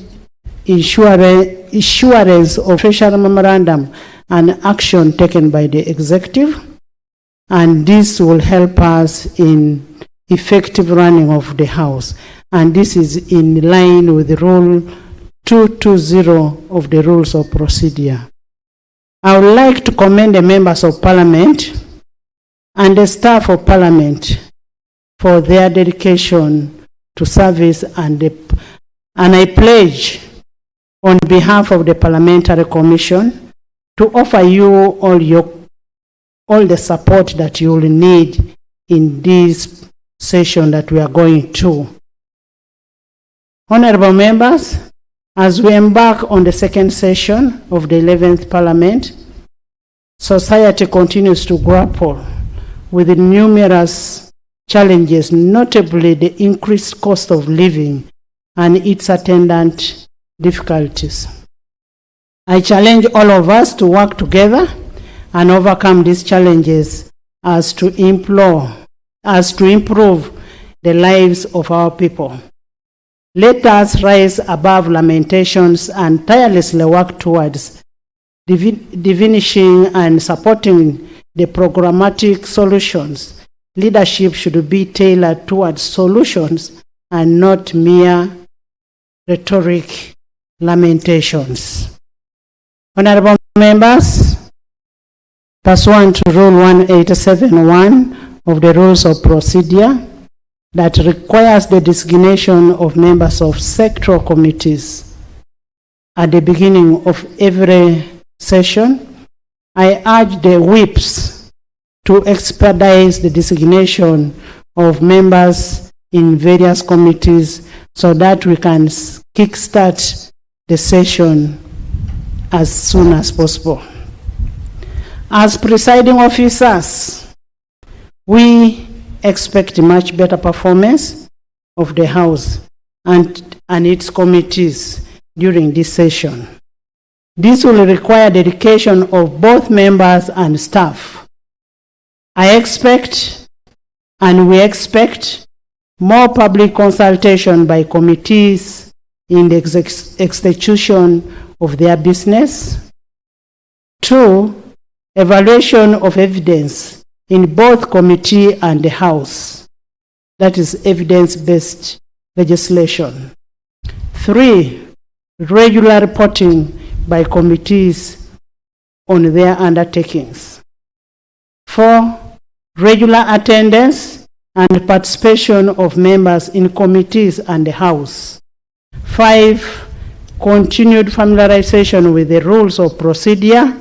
issuance of official memorandum and action taken by the executive, and this will help us in effective running of the House. And this is in line with the Rule 220 of the Rules of Procedure. I would like to commend the members of Parliament and the staff of Parliament for their dedication to service, and I pledge on behalf of the Parliamentary Commission to offer you all the support that you will need in this session that we are going to. Honorable members, as we embark on the second session of the 11th Parliament, society continues to grapple with the numerous challenges, notably the increased cost of living and its attendant difficulties. I challenge all of us to work together and overcome these challenges as to improve the lives of our people. Let us rise above lamentations and tirelessly work towards diminishing and supporting the programmatic solutions. Leadership should be tailored towards solutions and not mere rhetoric lamentations. Honorable members, pursuant to Rule 187.1 of the Rules of Procedure that requires the designation of members of sectoral committees at the beginning of every session, I urge the whips to expedite the designation of members in various committees so that we can kickstart the session as soon as possible. As presiding officers, we expect much better performance of the House and its committees during this session. This will require dedication of both members and staff. I expect, and we expect, more public consultation by committees in the execution of their business. 2, evaluation of evidence in both committee and the House. That is evidence-based legislation. 3, regular reporting by committees on their undertakings. 4, regular attendance and participation of members in committees and the House. 5, continued familiarization with the rules of procedure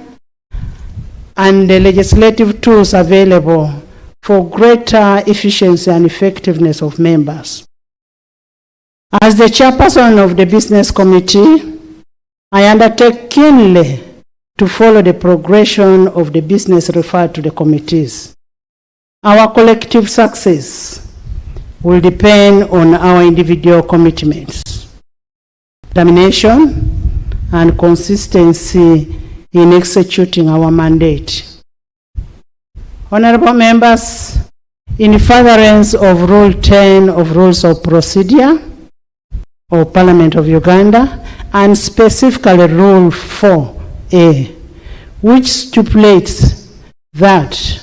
and the legislative tools available for greater efficiency and effectiveness of members. As the chairperson of the Business Committee, I undertake keenly to follow the progression of the business referred to the committees. Our collective success will depend on our individual commitments, determination, and consistency in executing our mandate. Honorable members, in furtherance of Rule 10 of Rules of Procedure of Parliament of Uganda, and specifically Rule 4A, which stipulates that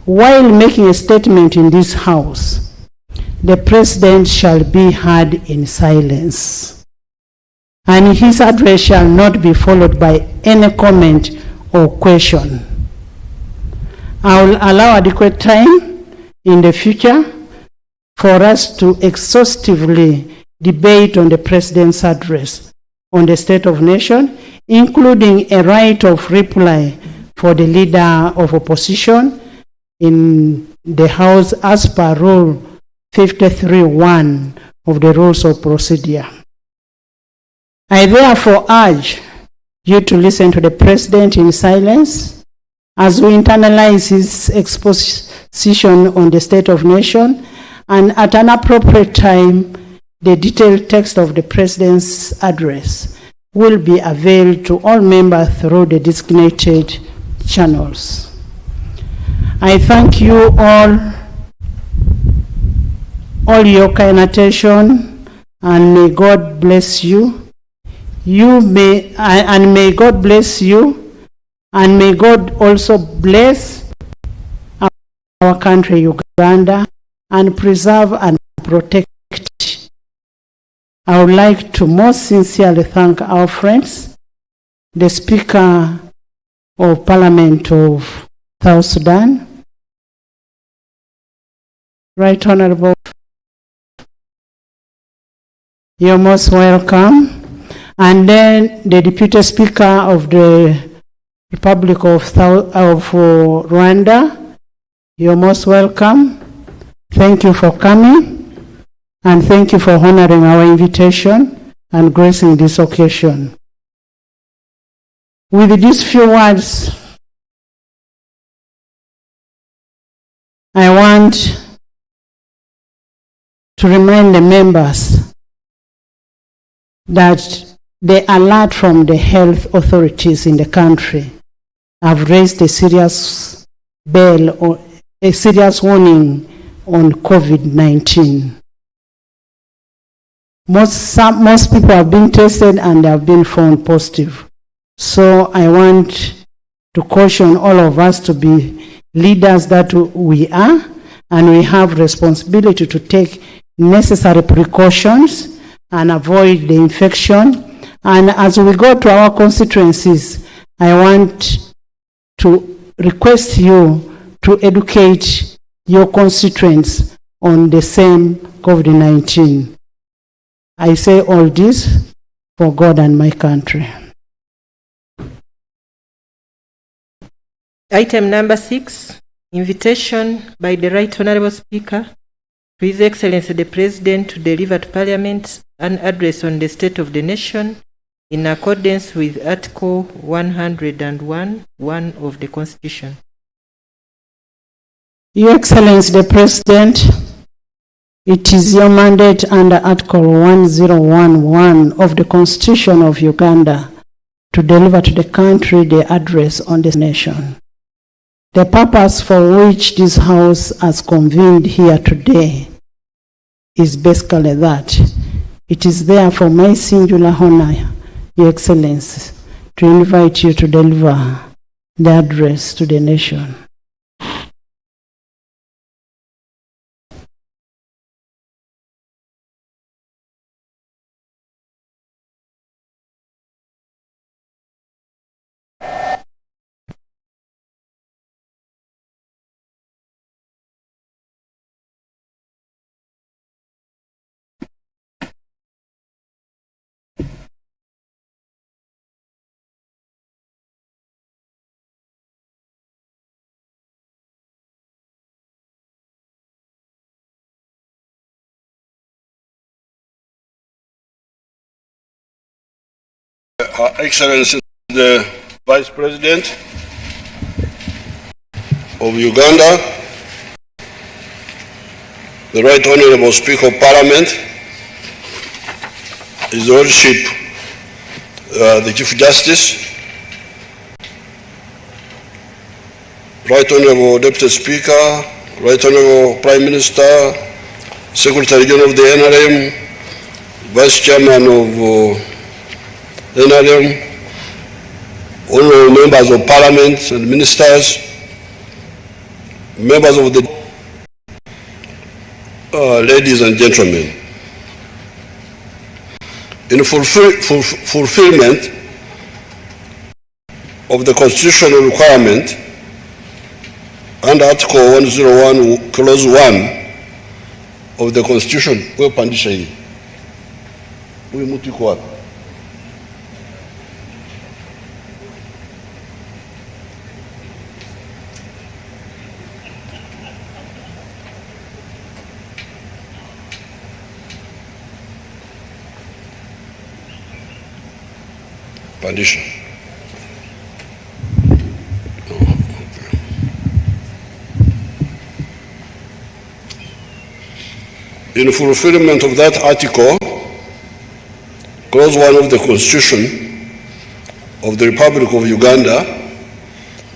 while making a statement in this House, the President shall be heard in silence, and his address shall not be followed by any comment or question. I will allow adequate time in the future for us to exhaustively debate on the President's address on the state of nation, including a right of reply for the leader of opposition in the House as per Rule 53.1 of the Rules of Procedure. I therefore urge you to listen to the President in silence as we internalize his exposition on the state of nation, and at an appropriate time, the detailed text of the President's address will be available to all members through the designated channels. I thank you all your kind attention, and may God bless you. May God bless you, and may God also bless our country, Uganda, and preserve and protect. I would like to most sincerely thank our friends, the Speaker of Parliament of South Sudan, Right Honorable. You're most welcome. And then the Deputy Speaker of the Republic of Rwanda, you're most welcome. Thank you for coming, and thank you for honoring our invitation and gracing this occasion. With these few words, I want to remind the members that the alert from the health authorities in the country have raised a serious bell or a serious warning on COVID-19. Most people have been tested and have been found positive. So I want to caution all of us to be leaders that we are, and we have responsibility to take necessary precautions and avoid the infection. And as we go to our constituencies, I want to request you to educate your constituents on the same COVID-19. I say all this for God and my country. Item number 6, invitation by the Right Honourable Speaker to His Excellency the President to deliver to Parliament an address on the state of the nation in accordance with Article 101(1) of the Constitution. Your Excellency the President, it is your mandate under Article 1011 of the Constitution of Uganda to deliver to the country the address on the nation. The purpose for which this House has convened here today is basically that. It is therefore my singular honor, Your Excellency, to invite you to deliver the address to the nation. Her Excellency the Vice President of Uganda, the Right Honourable Speaker of Parliament, His Lordship the Chief Justice, Right Honourable Deputy Speaker, Right Honourable Prime Minister, Secretary General of the NRM, Vice Chairman of NRM, honourable members of Parliament and ministers, members of the ladies and gentlemen. In fulfillment of the constitutional requirement under Article 101, Clause 1 of the Constitution, Condition. In fulfillment of that article, Clause 1 of the Constitution of the Republic of Uganda,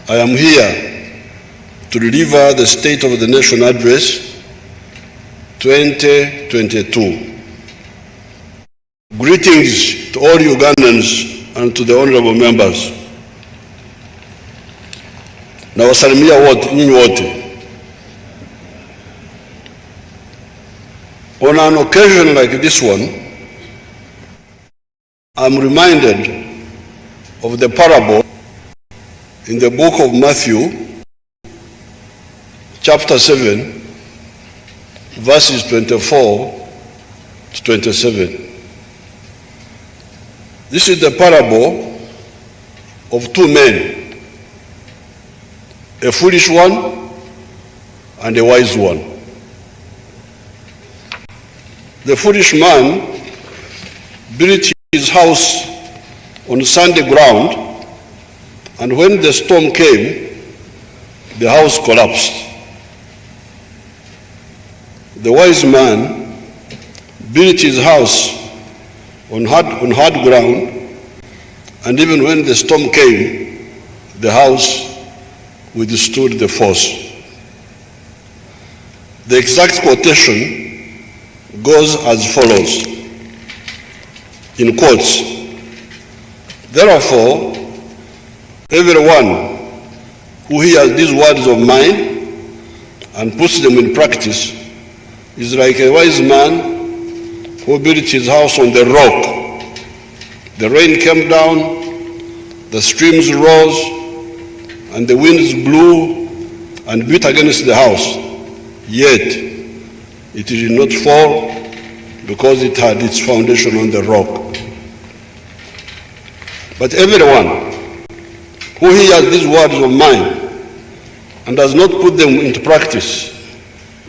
I am here to deliver the State of the Nation Address 2022. Greetings to all Ugandans and to the honorable members. Na wasalimia wote, nyinyi wote. On an occasion like this one, I'm reminded of the parable in the book of Matthew, chapter 7, verses 24 to 27. This is the parable of two men, a foolish one and a wise one. The foolish man built his house on sandy ground, and when the storm came, the house collapsed. The wise man built his house on hard ground, and even when the storm came, the house withstood the force. The exact quotation goes as follows, in quotes: "Therefore, Everyone who hears these words of mine and puts them in practice is like a wise man who built his house on the rock. The rain came down, the streams rose, and the winds blew and beat against the house. Yet it did not fall because it had its foundation on the rock. But everyone who hears these words of mine and does not put them into practice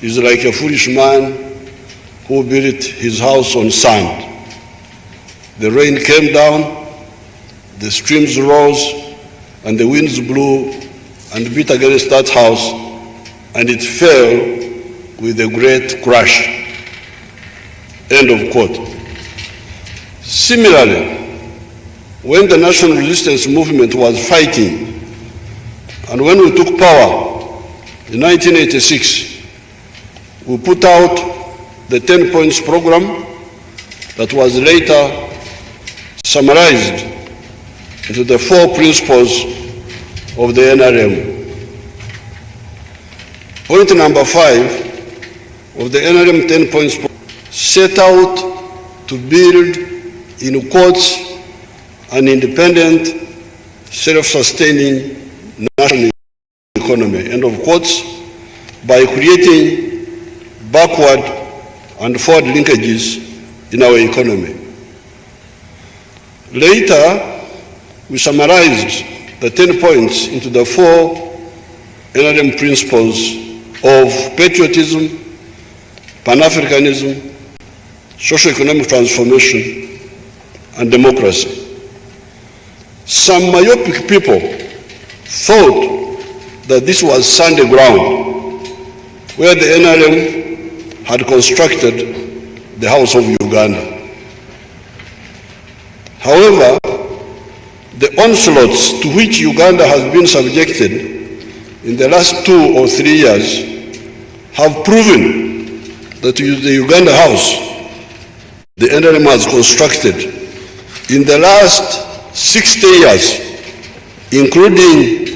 is like a foolish man who built his house on sand. The rain came down, the streams rose, and the winds blew and beat against that house, and it fell with a great crash. End of quote. Similarly, when the national resistance movement was fighting, and when we took power in 1986, we put out the 10 points program that was later summarized into the 4 principles of the NRM. Point number 5 of the NRM 10 points set out to build, in quotes, an independent, self-sustaining national economy, end of quotes, by creating backward and forward linkages in our economy. Later, we summarized the 10 points into the 4 NRM principles of patriotism, Pan-Africanism, socio-economic transformation, and democracy. Some myopic people thought that this was sandy ground where the NRM had constructed the House of Uganda. However, the onslaughts to which Uganda has been subjected in the last 2 or 3 years have proven that the Uganda House the NRM has constructed in the last 60 years, including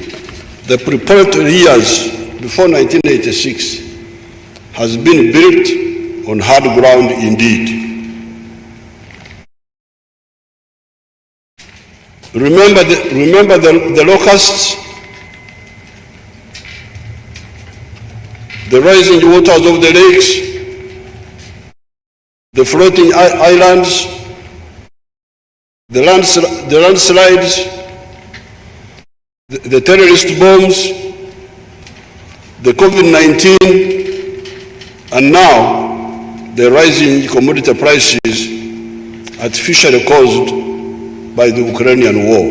the preparatory years before 1986, has been built on hard ground indeed. Remember the locusts, the rising waters of the lakes, the floating islands, the landslides, the terrorist bombs, the COVID-19, and now the rising commodity prices artificially caused by the Ukrainian war.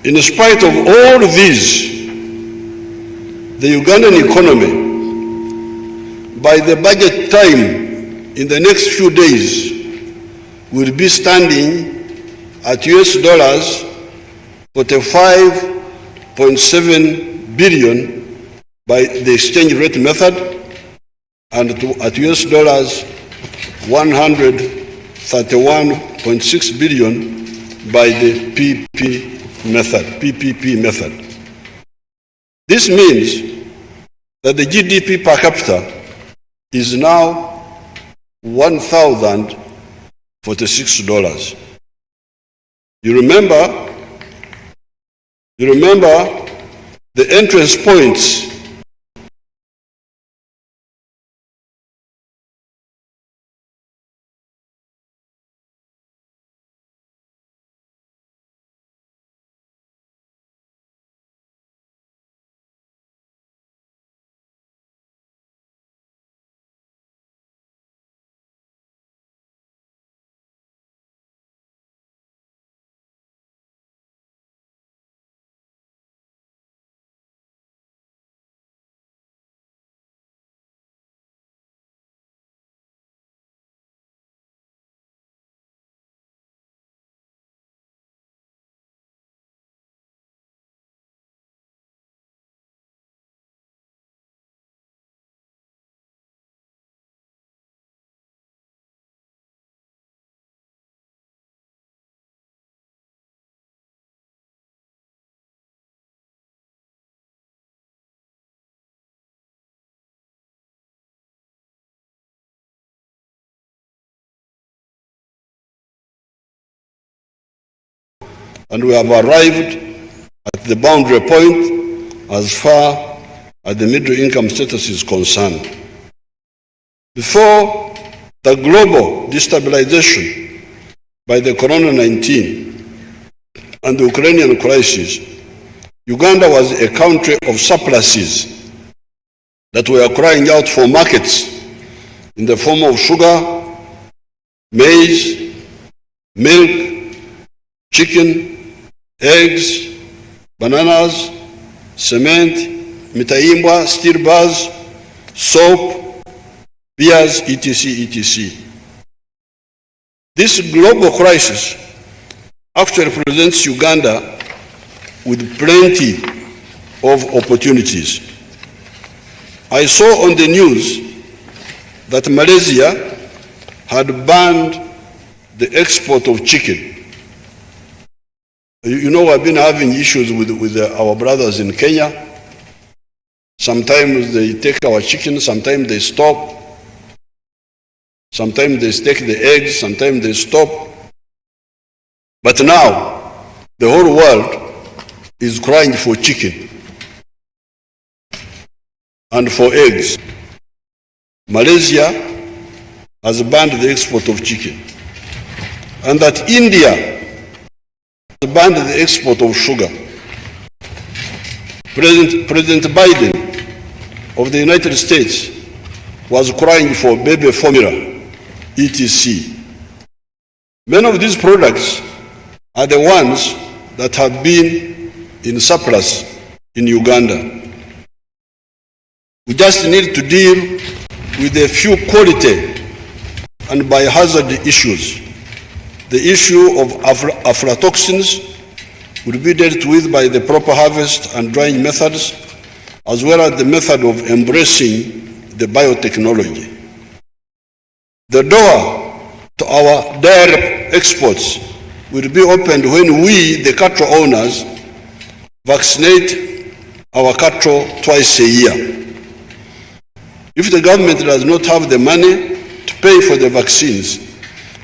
In spite of all these, the Ugandan economy, by the budget time in the next few days, will be standing at US dollars 45.7 billion by the exchange rate method and at US dollars 131.6 billion by the PPP method. This means that the GDP per capita is now $1,046. You remember the entrance points and we have arrived at the boundary point as far as the middle income status is concerned. Before the global destabilization by the Corona-19 and the Ukrainian crisis, Uganda was a country of surpluses that were crying out for markets in the form of sugar, maize, milk, chicken, eggs, bananas, cement, mitaimbwa, steel bars, soap, beers, etc., etc. This global crisis actually presents Uganda with plenty of opportunities. I saw on the news that Malaysia had banned the export of chicken. You know, I've been having issues with our brothers in Kenya. Sometimes they take our chicken, sometimes they stop. Sometimes they take the eggs, sometimes they stop. But now, the whole world is crying for chicken and for eggs. Malaysia has banned the export of chicken, and that India has banned the export of sugar. President Biden of the United States was crying for baby formula, etc. Many of these products are the ones that have been in surplus in Uganda. We just need to deal with a few quality and biohazard issues. The issue of aflatoxins will be dealt with by the proper harvest and drying methods, as well as the method of embracing the biotechnology. The door to our dairy exports will be opened when we, the cattle owners, vaccinate our cattle twice a year. If the government does not have the money to pay for the vaccines,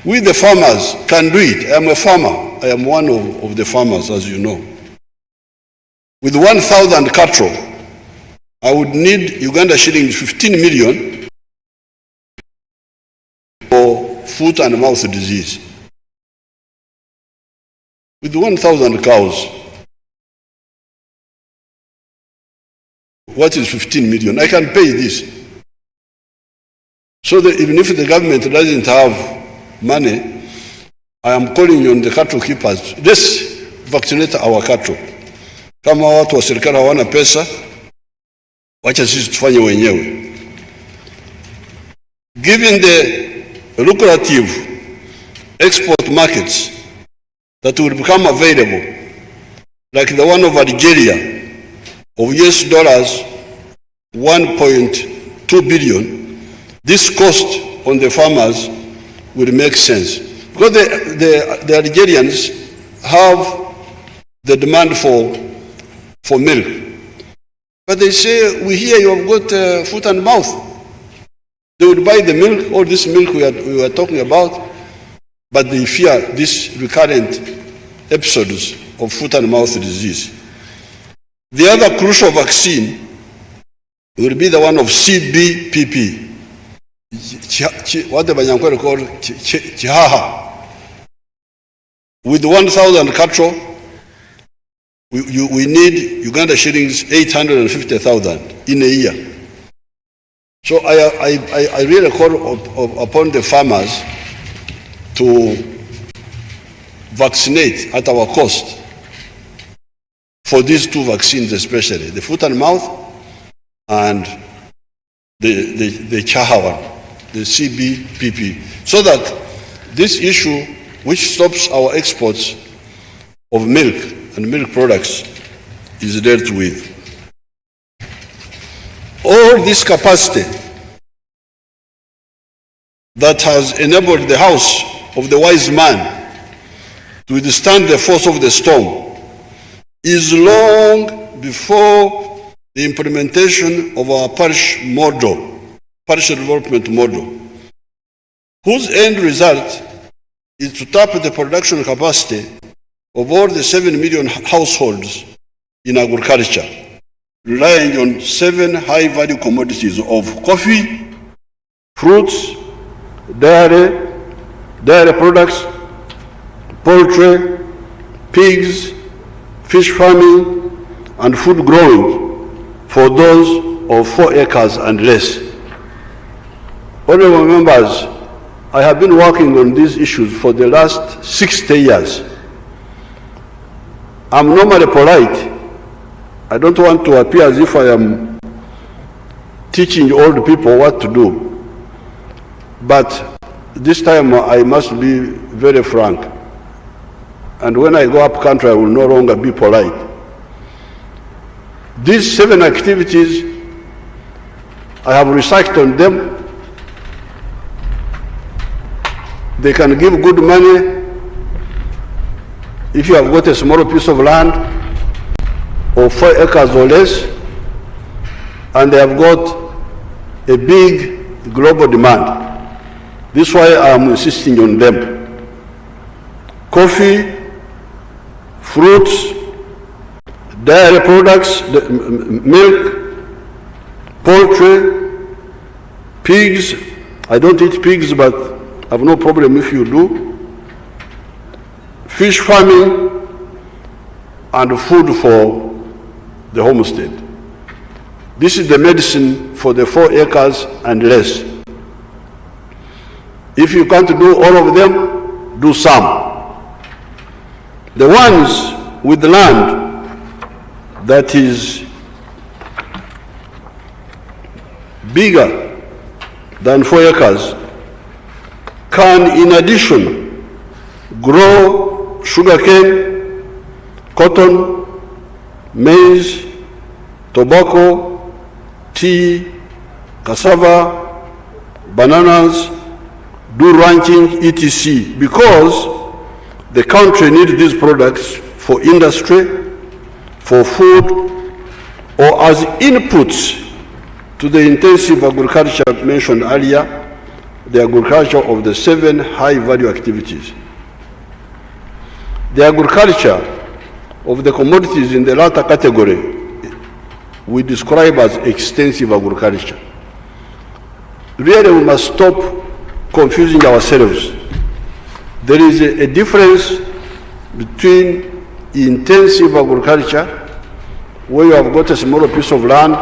we, the farmers, can do it. I am a farmer. I am one of the farmers, as you know. With 1,000 cattle, I would need Uganda shillings 15 million for foot and mouth disease. With 1,000 cows, what is 15 million? I can pay this. So that even if the government doesn't have money, I am calling on the cattle keepers, let's vaccinate our cattle. Kama watu wa serikali hawana pesa, wacha sisi tufanye wenyewe. Given the lucrative export markets that will become available, like the one of Algeria, of US dollars 1.2 billion, this cost on the farmers will make sense. Because the Algerians have the demand for milk. But they say, we hear you have got foot and mouth. They would buy the milk, all this milk we were talking about, but they fear these recurrent episodes of foot and mouth disease. The other crucial vaccine will be the one of CBPP, what the Banyankore call Chihaha. With 1,000 cattle, we need Uganda shillings 850,000 in a year. So I really call upon the farmers to vaccinate at our cost for these two vaccines, especially the foot and mouth and the Chaha one, the CBPP, so that this issue, which stops our exports of milk and milk products, is dealt with. All this capacity that has enabled the house of the wise man to withstand the force of the storm is long before the implementation of our parish model, parish development model, whose end result is to tap the production capacity of all the 7 million households in agriculture, relying on 7 high-value commodities of coffee, fruits, dairy products, poultry, pigs, fish farming, and food growing for those of 4 acres and less. Honorable members, I have been working on these issues for the last 60 years. I'm normally polite. I don't want to appear as if I am teaching old people what to do. But this time I must be very frank. And when I go up country, I will no longer be polite. These 7 activities, I have researched on them. They can give good money if you have got a small piece of land of 4 acres or less, and they have got a big global demand. This is why I am insisting on them. Coffee, fruits, dairy products, milk, poultry, pigs. I don't eat pigs, but I have no problem if you do. Fish farming, and food for the homestead. This is the medicine for the 4 acres and less. If you can't do all of them, do some. The ones with land that is bigger than 4 acres can, in addition, grow sugarcane, cotton, maize, tobacco, tea, cassava, bananas, do ranching, etc. Because the country needs these products for industry, for food, or as inputs to the intensive agriculture mentioned earlier, the agriculture of the 7 high-value activities. The agriculture of the commodities in the latter category we describe as extensive agriculture. Really, we must stop confusing ourselves. There is a difference between intensive agriculture, where you have got a smaller piece of land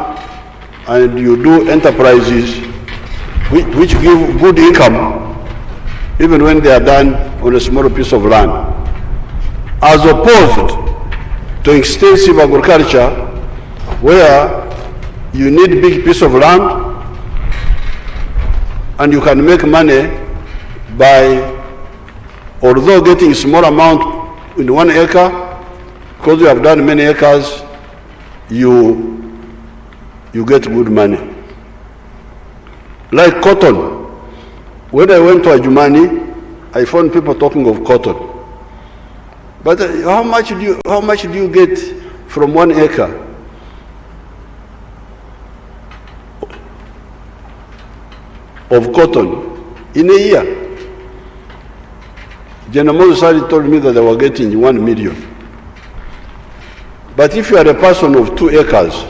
and you do enterprises which give good income even when they are done on a smaller piece of land, as opposed to extensive agriculture, where you need big piece of land and you can make money by, although getting small amount in 1 acre, because you have done many acres, you get good money. Like cotton. When I went to Ajumani, I found people talking of cotton. But how much do you get from 1 acre? Of cotton in a year? General Moses told me that they were getting 1 million. But if you are a person of 2 acres,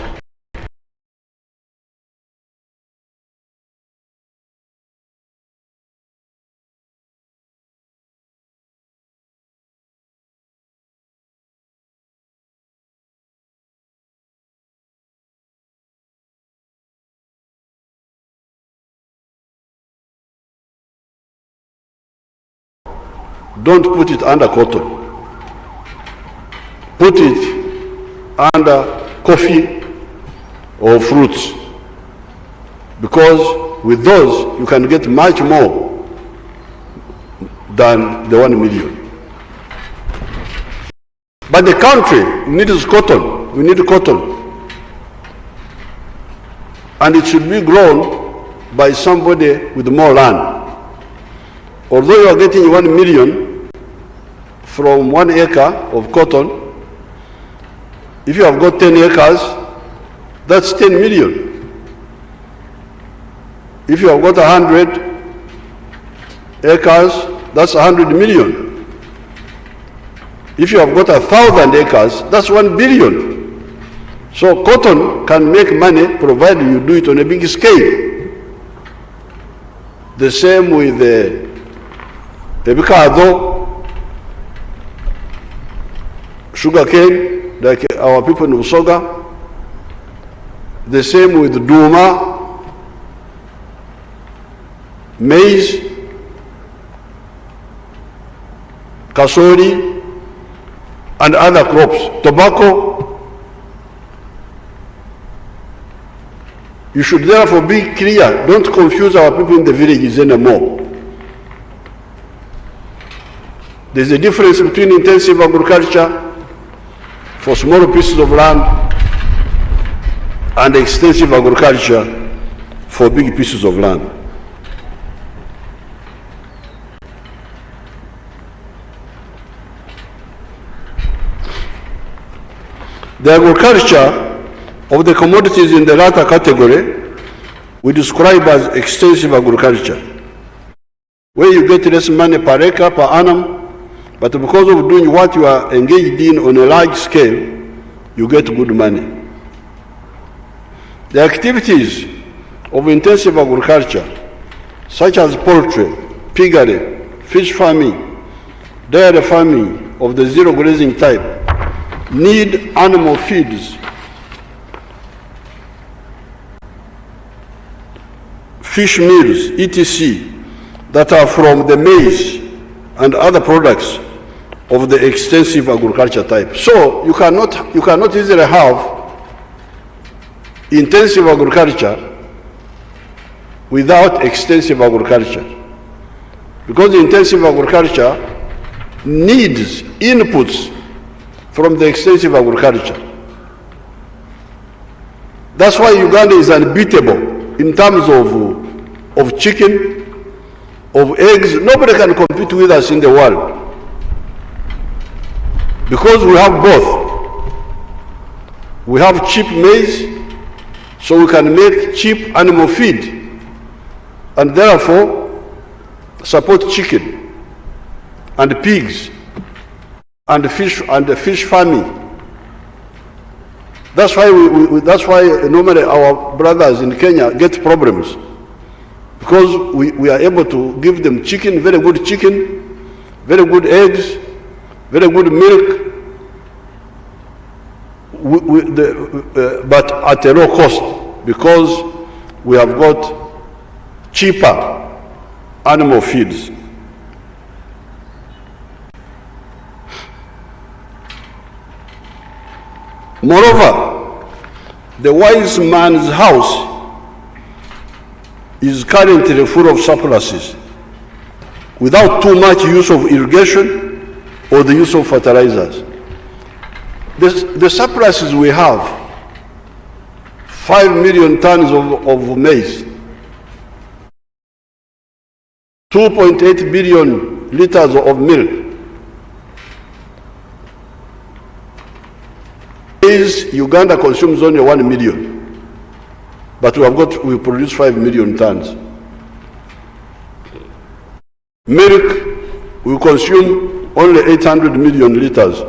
don't put it under cotton. Put it under coffee or fruits. Because with those, you can get much more than the 1 million. But the country needs cotton. We need cotton. And it should be grown by somebody with more land. Although you are getting 1 million from 1 acre of cotton, if you have got 10 acres, that's 10 million. If you have got 100 acres, that's 100 million. If you have got 1,000 acres, that's 1 billion. So cotton can make money provided you do it on a big scale. The same with the avocado, sugarcane, like our people in Usoga. The same with Duma, maize, kasori, and other crops, tobacco. You should therefore be clear. Don't confuse our people in the villages anymore. There's a difference between intensive agriculture for small pieces of land and extensive agriculture for big pieces of land. The agriculture of the commodities in the latter category we describe as extensive agriculture, where you get less money per acre per annum, but because of doing what you are engaged in on a large scale, you get good money. The activities of intensive agriculture, such as poultry, piggery, fish farming, dairy farming of the zero grazing type, need animal feeds, fish meals, etc., that are from the maize and other products of the extensive agriculture type. So you cannot easily have intensive agriculture without extensive agriculture, because intensive agriculture needs inputs from the extensive agriculture. That's why Uganda is unbeatable in terms of chicken, of eggs. Nobody can compete with us in the world because we have both. We have cheap maize, so we can make cheap animal feed and therefore support chicken and pigs and fish farming. That's why normally our brothers in Kenya get problems, because we are able to give them chicken, very good eggs, very good milk, but at a low cost, because we have got cheaper animal feeds. Moreover, the wise man's house is currently full of surpluses without too much use of irrigation or the use of fertilizers. The surpluses we have, 5 million tons of maize, 2.8 billion liters of milk. Uganda consumes only 1 million, but we produce 5 million tons. Milk, we consume only 800 million liters,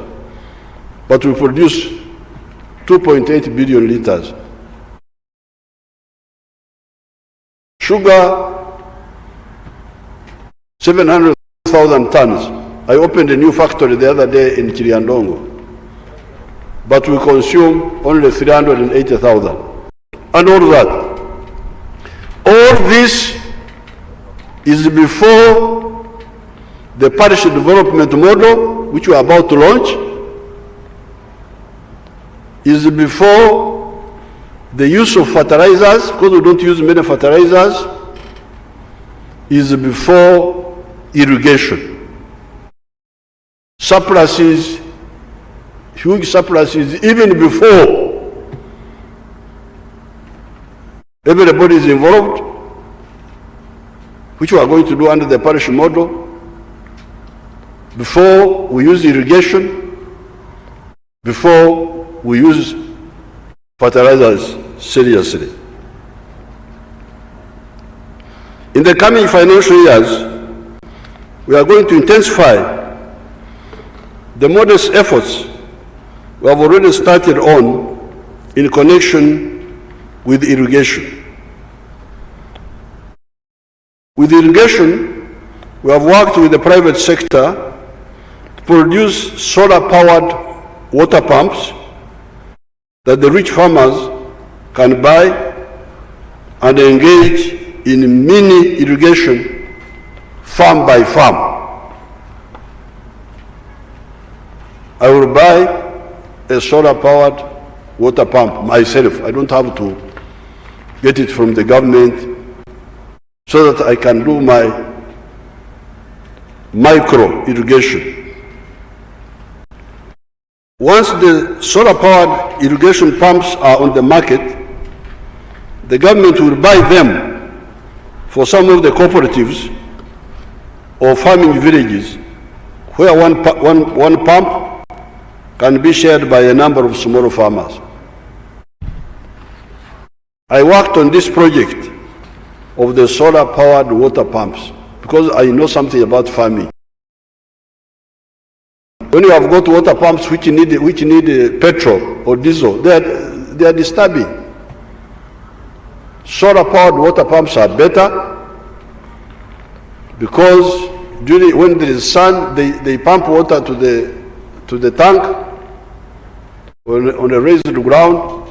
but we produce 2.8 billion liters. Sugar, 700,000 tons. I opened a new factory the other day in Chiriandongo, but we consume only 380,000. And all that. All this is before the parish development model, which we are about to launch, is before the use of fertilizers, because we don't use many fertilizers, is before irrigation. Surpluses, huge surpluses, even before everybody is involved, which we are going to do under the parish model, before we use irrigation, before we use fertilizers seriously. In the coming financial years, we are going to intensify the modest efforts we have already started on in connection with irrigation. With irrigation, we have worked with the private sector to produce solar-powered water pumps that the rich farmers can buy and engage in mini irrigation farm by farm. I will buy a solar-powered water pump myself. I don't have to get it from the government, so that I can do my micro irrigation. Once the solar-powered irrigation pumps are on the market, the government will buy them for some of the cooperatives or farming villages where one pump can be shared by a number of small farmers. I worked on this project of the solar-powered water pumps because I know something about farming. When you have got water pumps which need petrol or diesel, they are disturbing. Solar-powered water pumps are better because when there is sun, they pump water to the tank on a raised ground,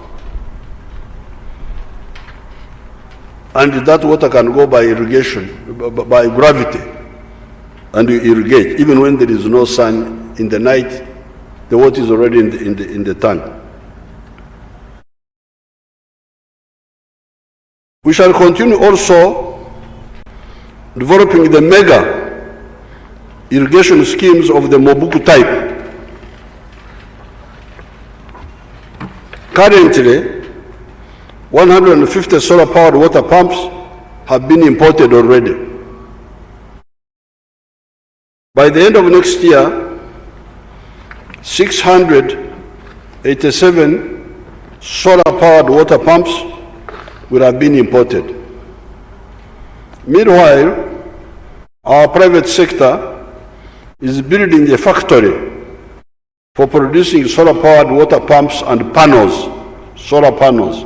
and that water can go by irrigation, by gravity, and you irrigate. Even when there is no sun in the night, the water is already in the tank. We shall continue also developing the mega irrigation schemes of the Mobuku type. Currently, 150 solar-powered water pumps have been imported already. By the end of next year, 687 solar-powered water pumps will have been imported. Meanwhile, our private sector is building a factory for producing solar-powered water pumps and panels, solar panels.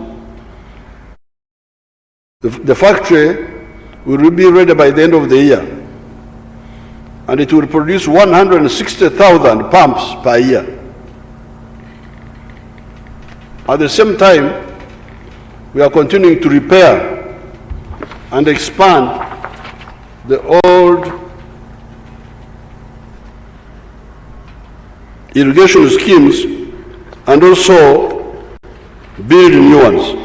The factory will be ready by the end of the year, and it will produce 160,000 pumps per year. At the same time, we are continuing to repair and expand the old irrigation schemes and also build new ones.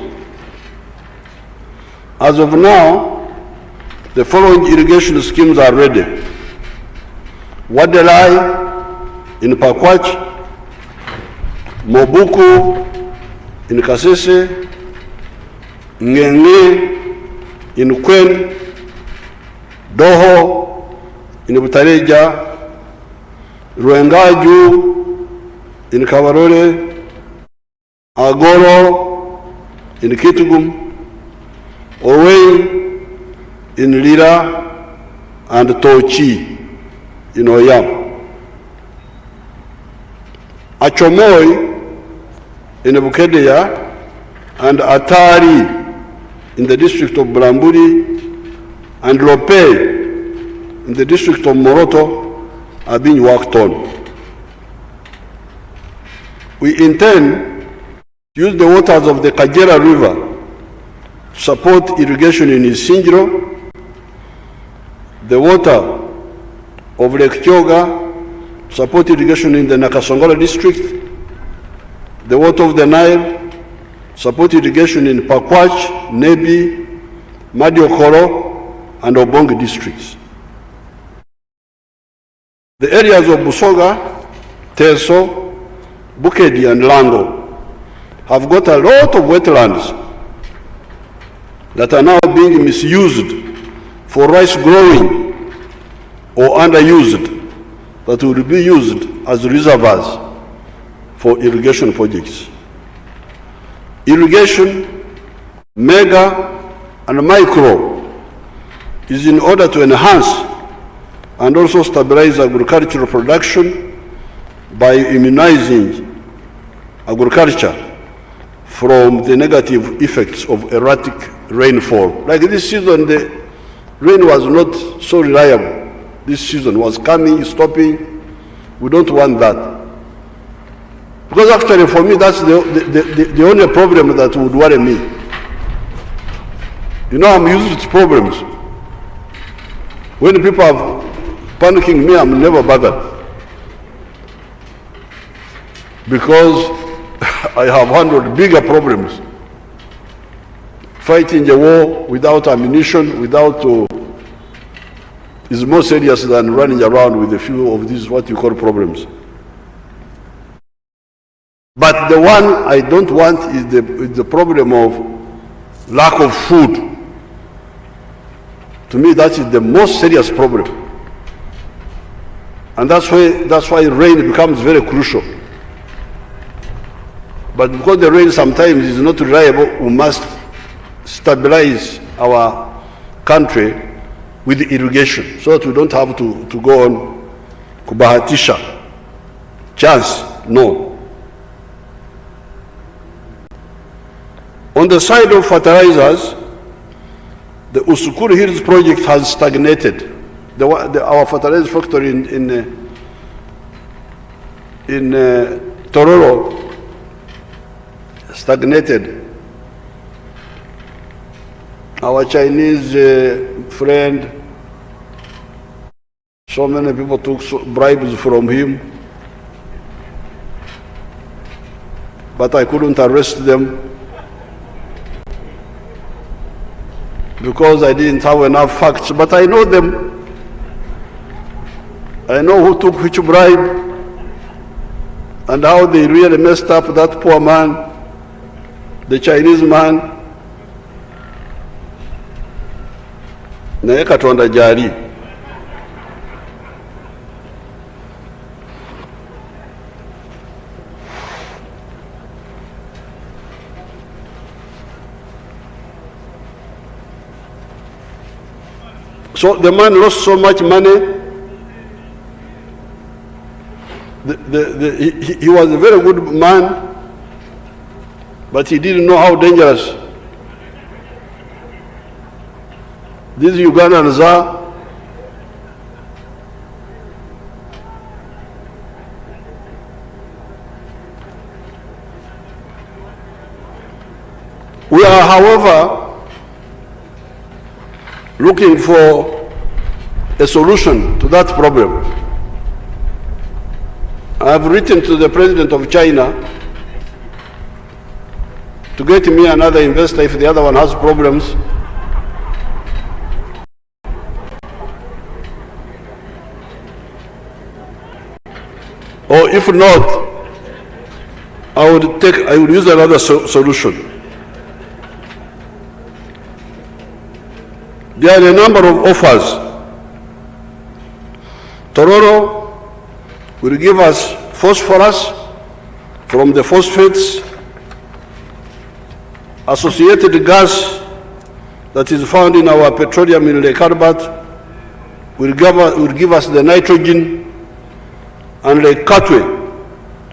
As of now, the following irrigation schemes are ready. Wadelai in Pakwach, Mobuku in Kasese, Ngenge in Kwen, Doho in Butareja, Ruengaju in Kawarore, Agoro in Kitugum, Owei in Lira, and Tochi in Oyam. Achomoy in Bukedeya and Atari in the district of Bulamburi and Lope in the district of Moroto are being worked on. We intend to use the waters of the Kajera River to support irrigation in Isingiro, the water of Lake Kyoga to support irrigation in the Nakasongola district, the water of the Nile to support irrigation in Pakwach, Nebi, Madiokoro, and Obongi districts. The areas of Busoga, Teso, Bukedi, and Lango have got a lot of wetlands that are now being misused for rice growing or underused, that will be used as reservoirs for irrigation projects. Irrigation, mega and micro, is in order to enhance and also stabilize agricultural production, by immunizing agriculture from the negative effects of erratic rainfall. Like this season, the rain was not so reliable. This season was coming, stopping. We don't want that. Because actually for me, that's the only problem that would worry me. You know, I'm used to problems. When people are panicking me, I'm never bothered. Because I have handled bigger problems. Fighting a war without ammunition, is more serious than running around with a few of these what you call problems. But the one I don't want is the problem of lack of food. To me, that is the most serious problem. And that's why rain becomes very crucial. But because the rain sometimes is not reliable, we must stabilize our country with irrigation so that we don't have to go on kubahatisha. Chance, no. On the side of fertilizers, the Usukuru Hills project has stagnated. Our fertilizer factory in Tororo stagnated. Our Chinese friend, so many people took bribes from him, but I couldn't arrest them because I didn't have enough facts. But I know them. I know who took which bribe and how they really messed up that poor man, the Chinese man. Naye Katonda jali. So the man lost so much money. He was a very good man, but he didn't know how dangerous these Ugandans are. We are, however, looking for a solution to that problem. I have written to the President of China to get me another investor if the other one has problems. Or if not, I would use another solution. There are a number of offers. Tororo will give us phosphorus from the phosphates, associated gas that is found in our petroleum in Lake Albert will give us the nitrogen, and Lake Katwe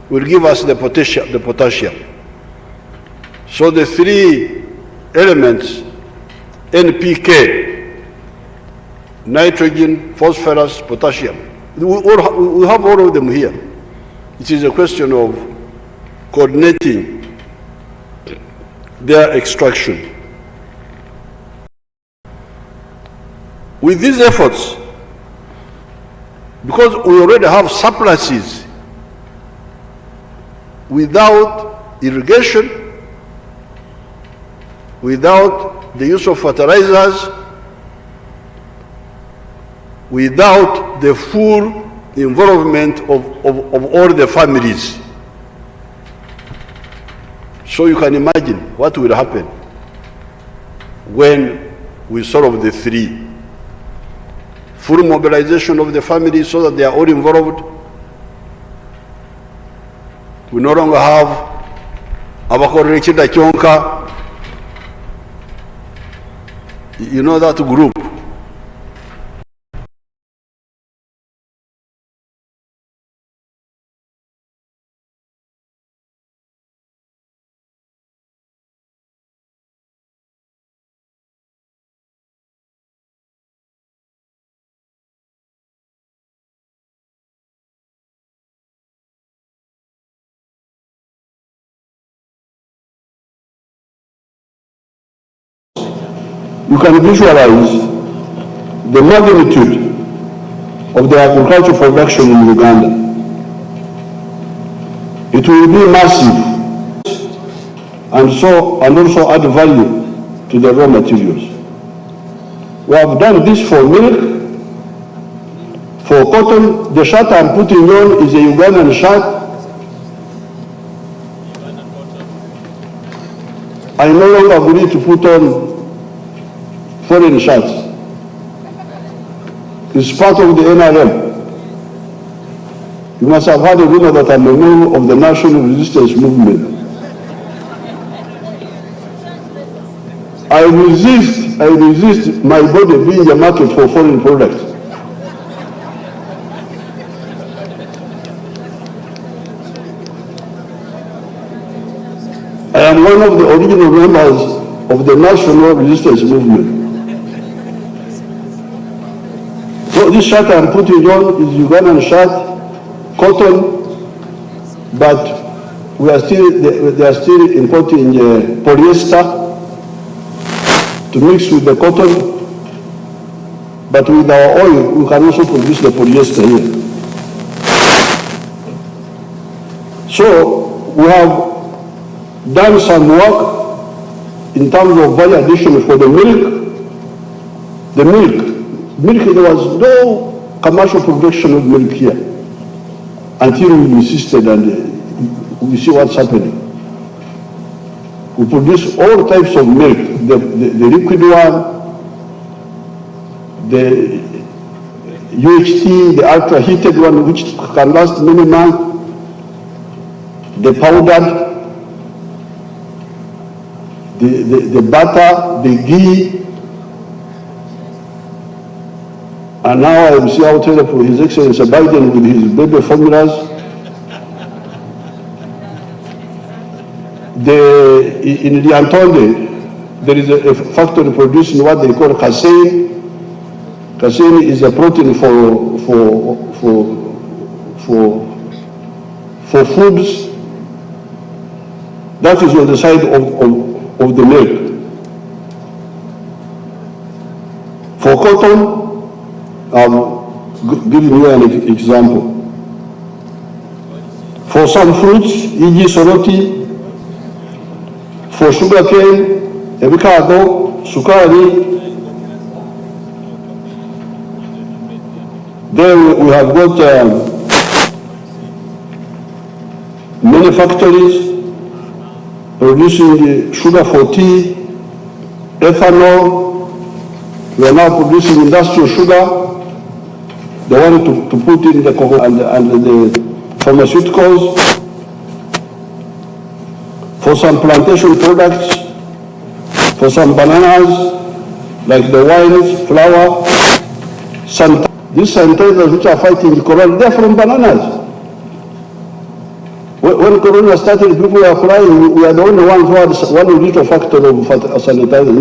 will give us the potassium. So the three elements, NPK, nitrogen, phosphorus, potassium, we have all of them here. It is a question of coordinating their extraction. With these efforts, because we already have surpluses, without irrigation, without the use of fertilizers, without the full involvement of all the families. So you can imagine what will happen when we solve the three. Full mobilization of the families so that they are all involved. We no longer have abakorera ekida kyonka. You know that group. you can visualize the magnitude of the agricultural production in Uganda. It will be massive and also add value to the raw materials. We have done this for milk. For cotton, the shirt I'm putting on is a Ugandan shirt. I no longer agree to put on foreign shirts. It's part of the NRM. You must have heard of that I'm a member of the National Resistance Movement. I resist my body being a market for foreign products. I am one of the original members of the National Resistance Movement. So this shirt I'm putting on is Ugandan shirt, cotton, but they are still importing polyester to mix with the cotton, but with our oil, we can also produce the polyester here. So we have done some work in terms of value addition for the milk. The milk, there was no commercial production of milk here until we insisted, and we see what's happening. We produce all types of milk, the liquid one, the UHT, the ultra heated one, which can last many months, the powdered, the butter, the ghee, and now I see how for His Excellency Biden with his baby formulas. In Liantonde, there is a factory producing what they call casein. Casein is a protein for foods. That is on the side of the milk. For cotton, I'm giving you an example. For some fruits, e.g. soroti, for sugarcane, avocado, sukari, then we have got many factories producing sugar for tea, ethanol. We are now producing industrial sugar. They want to put in the cocoa and the pharmaceuticals. For some plantation products, for some bananas, like the wines, flour, these sanitizers which are fighting corona, they're from bananas. When corona started, people were crying. We are the only ones who had 1 liter factor of sanitizer.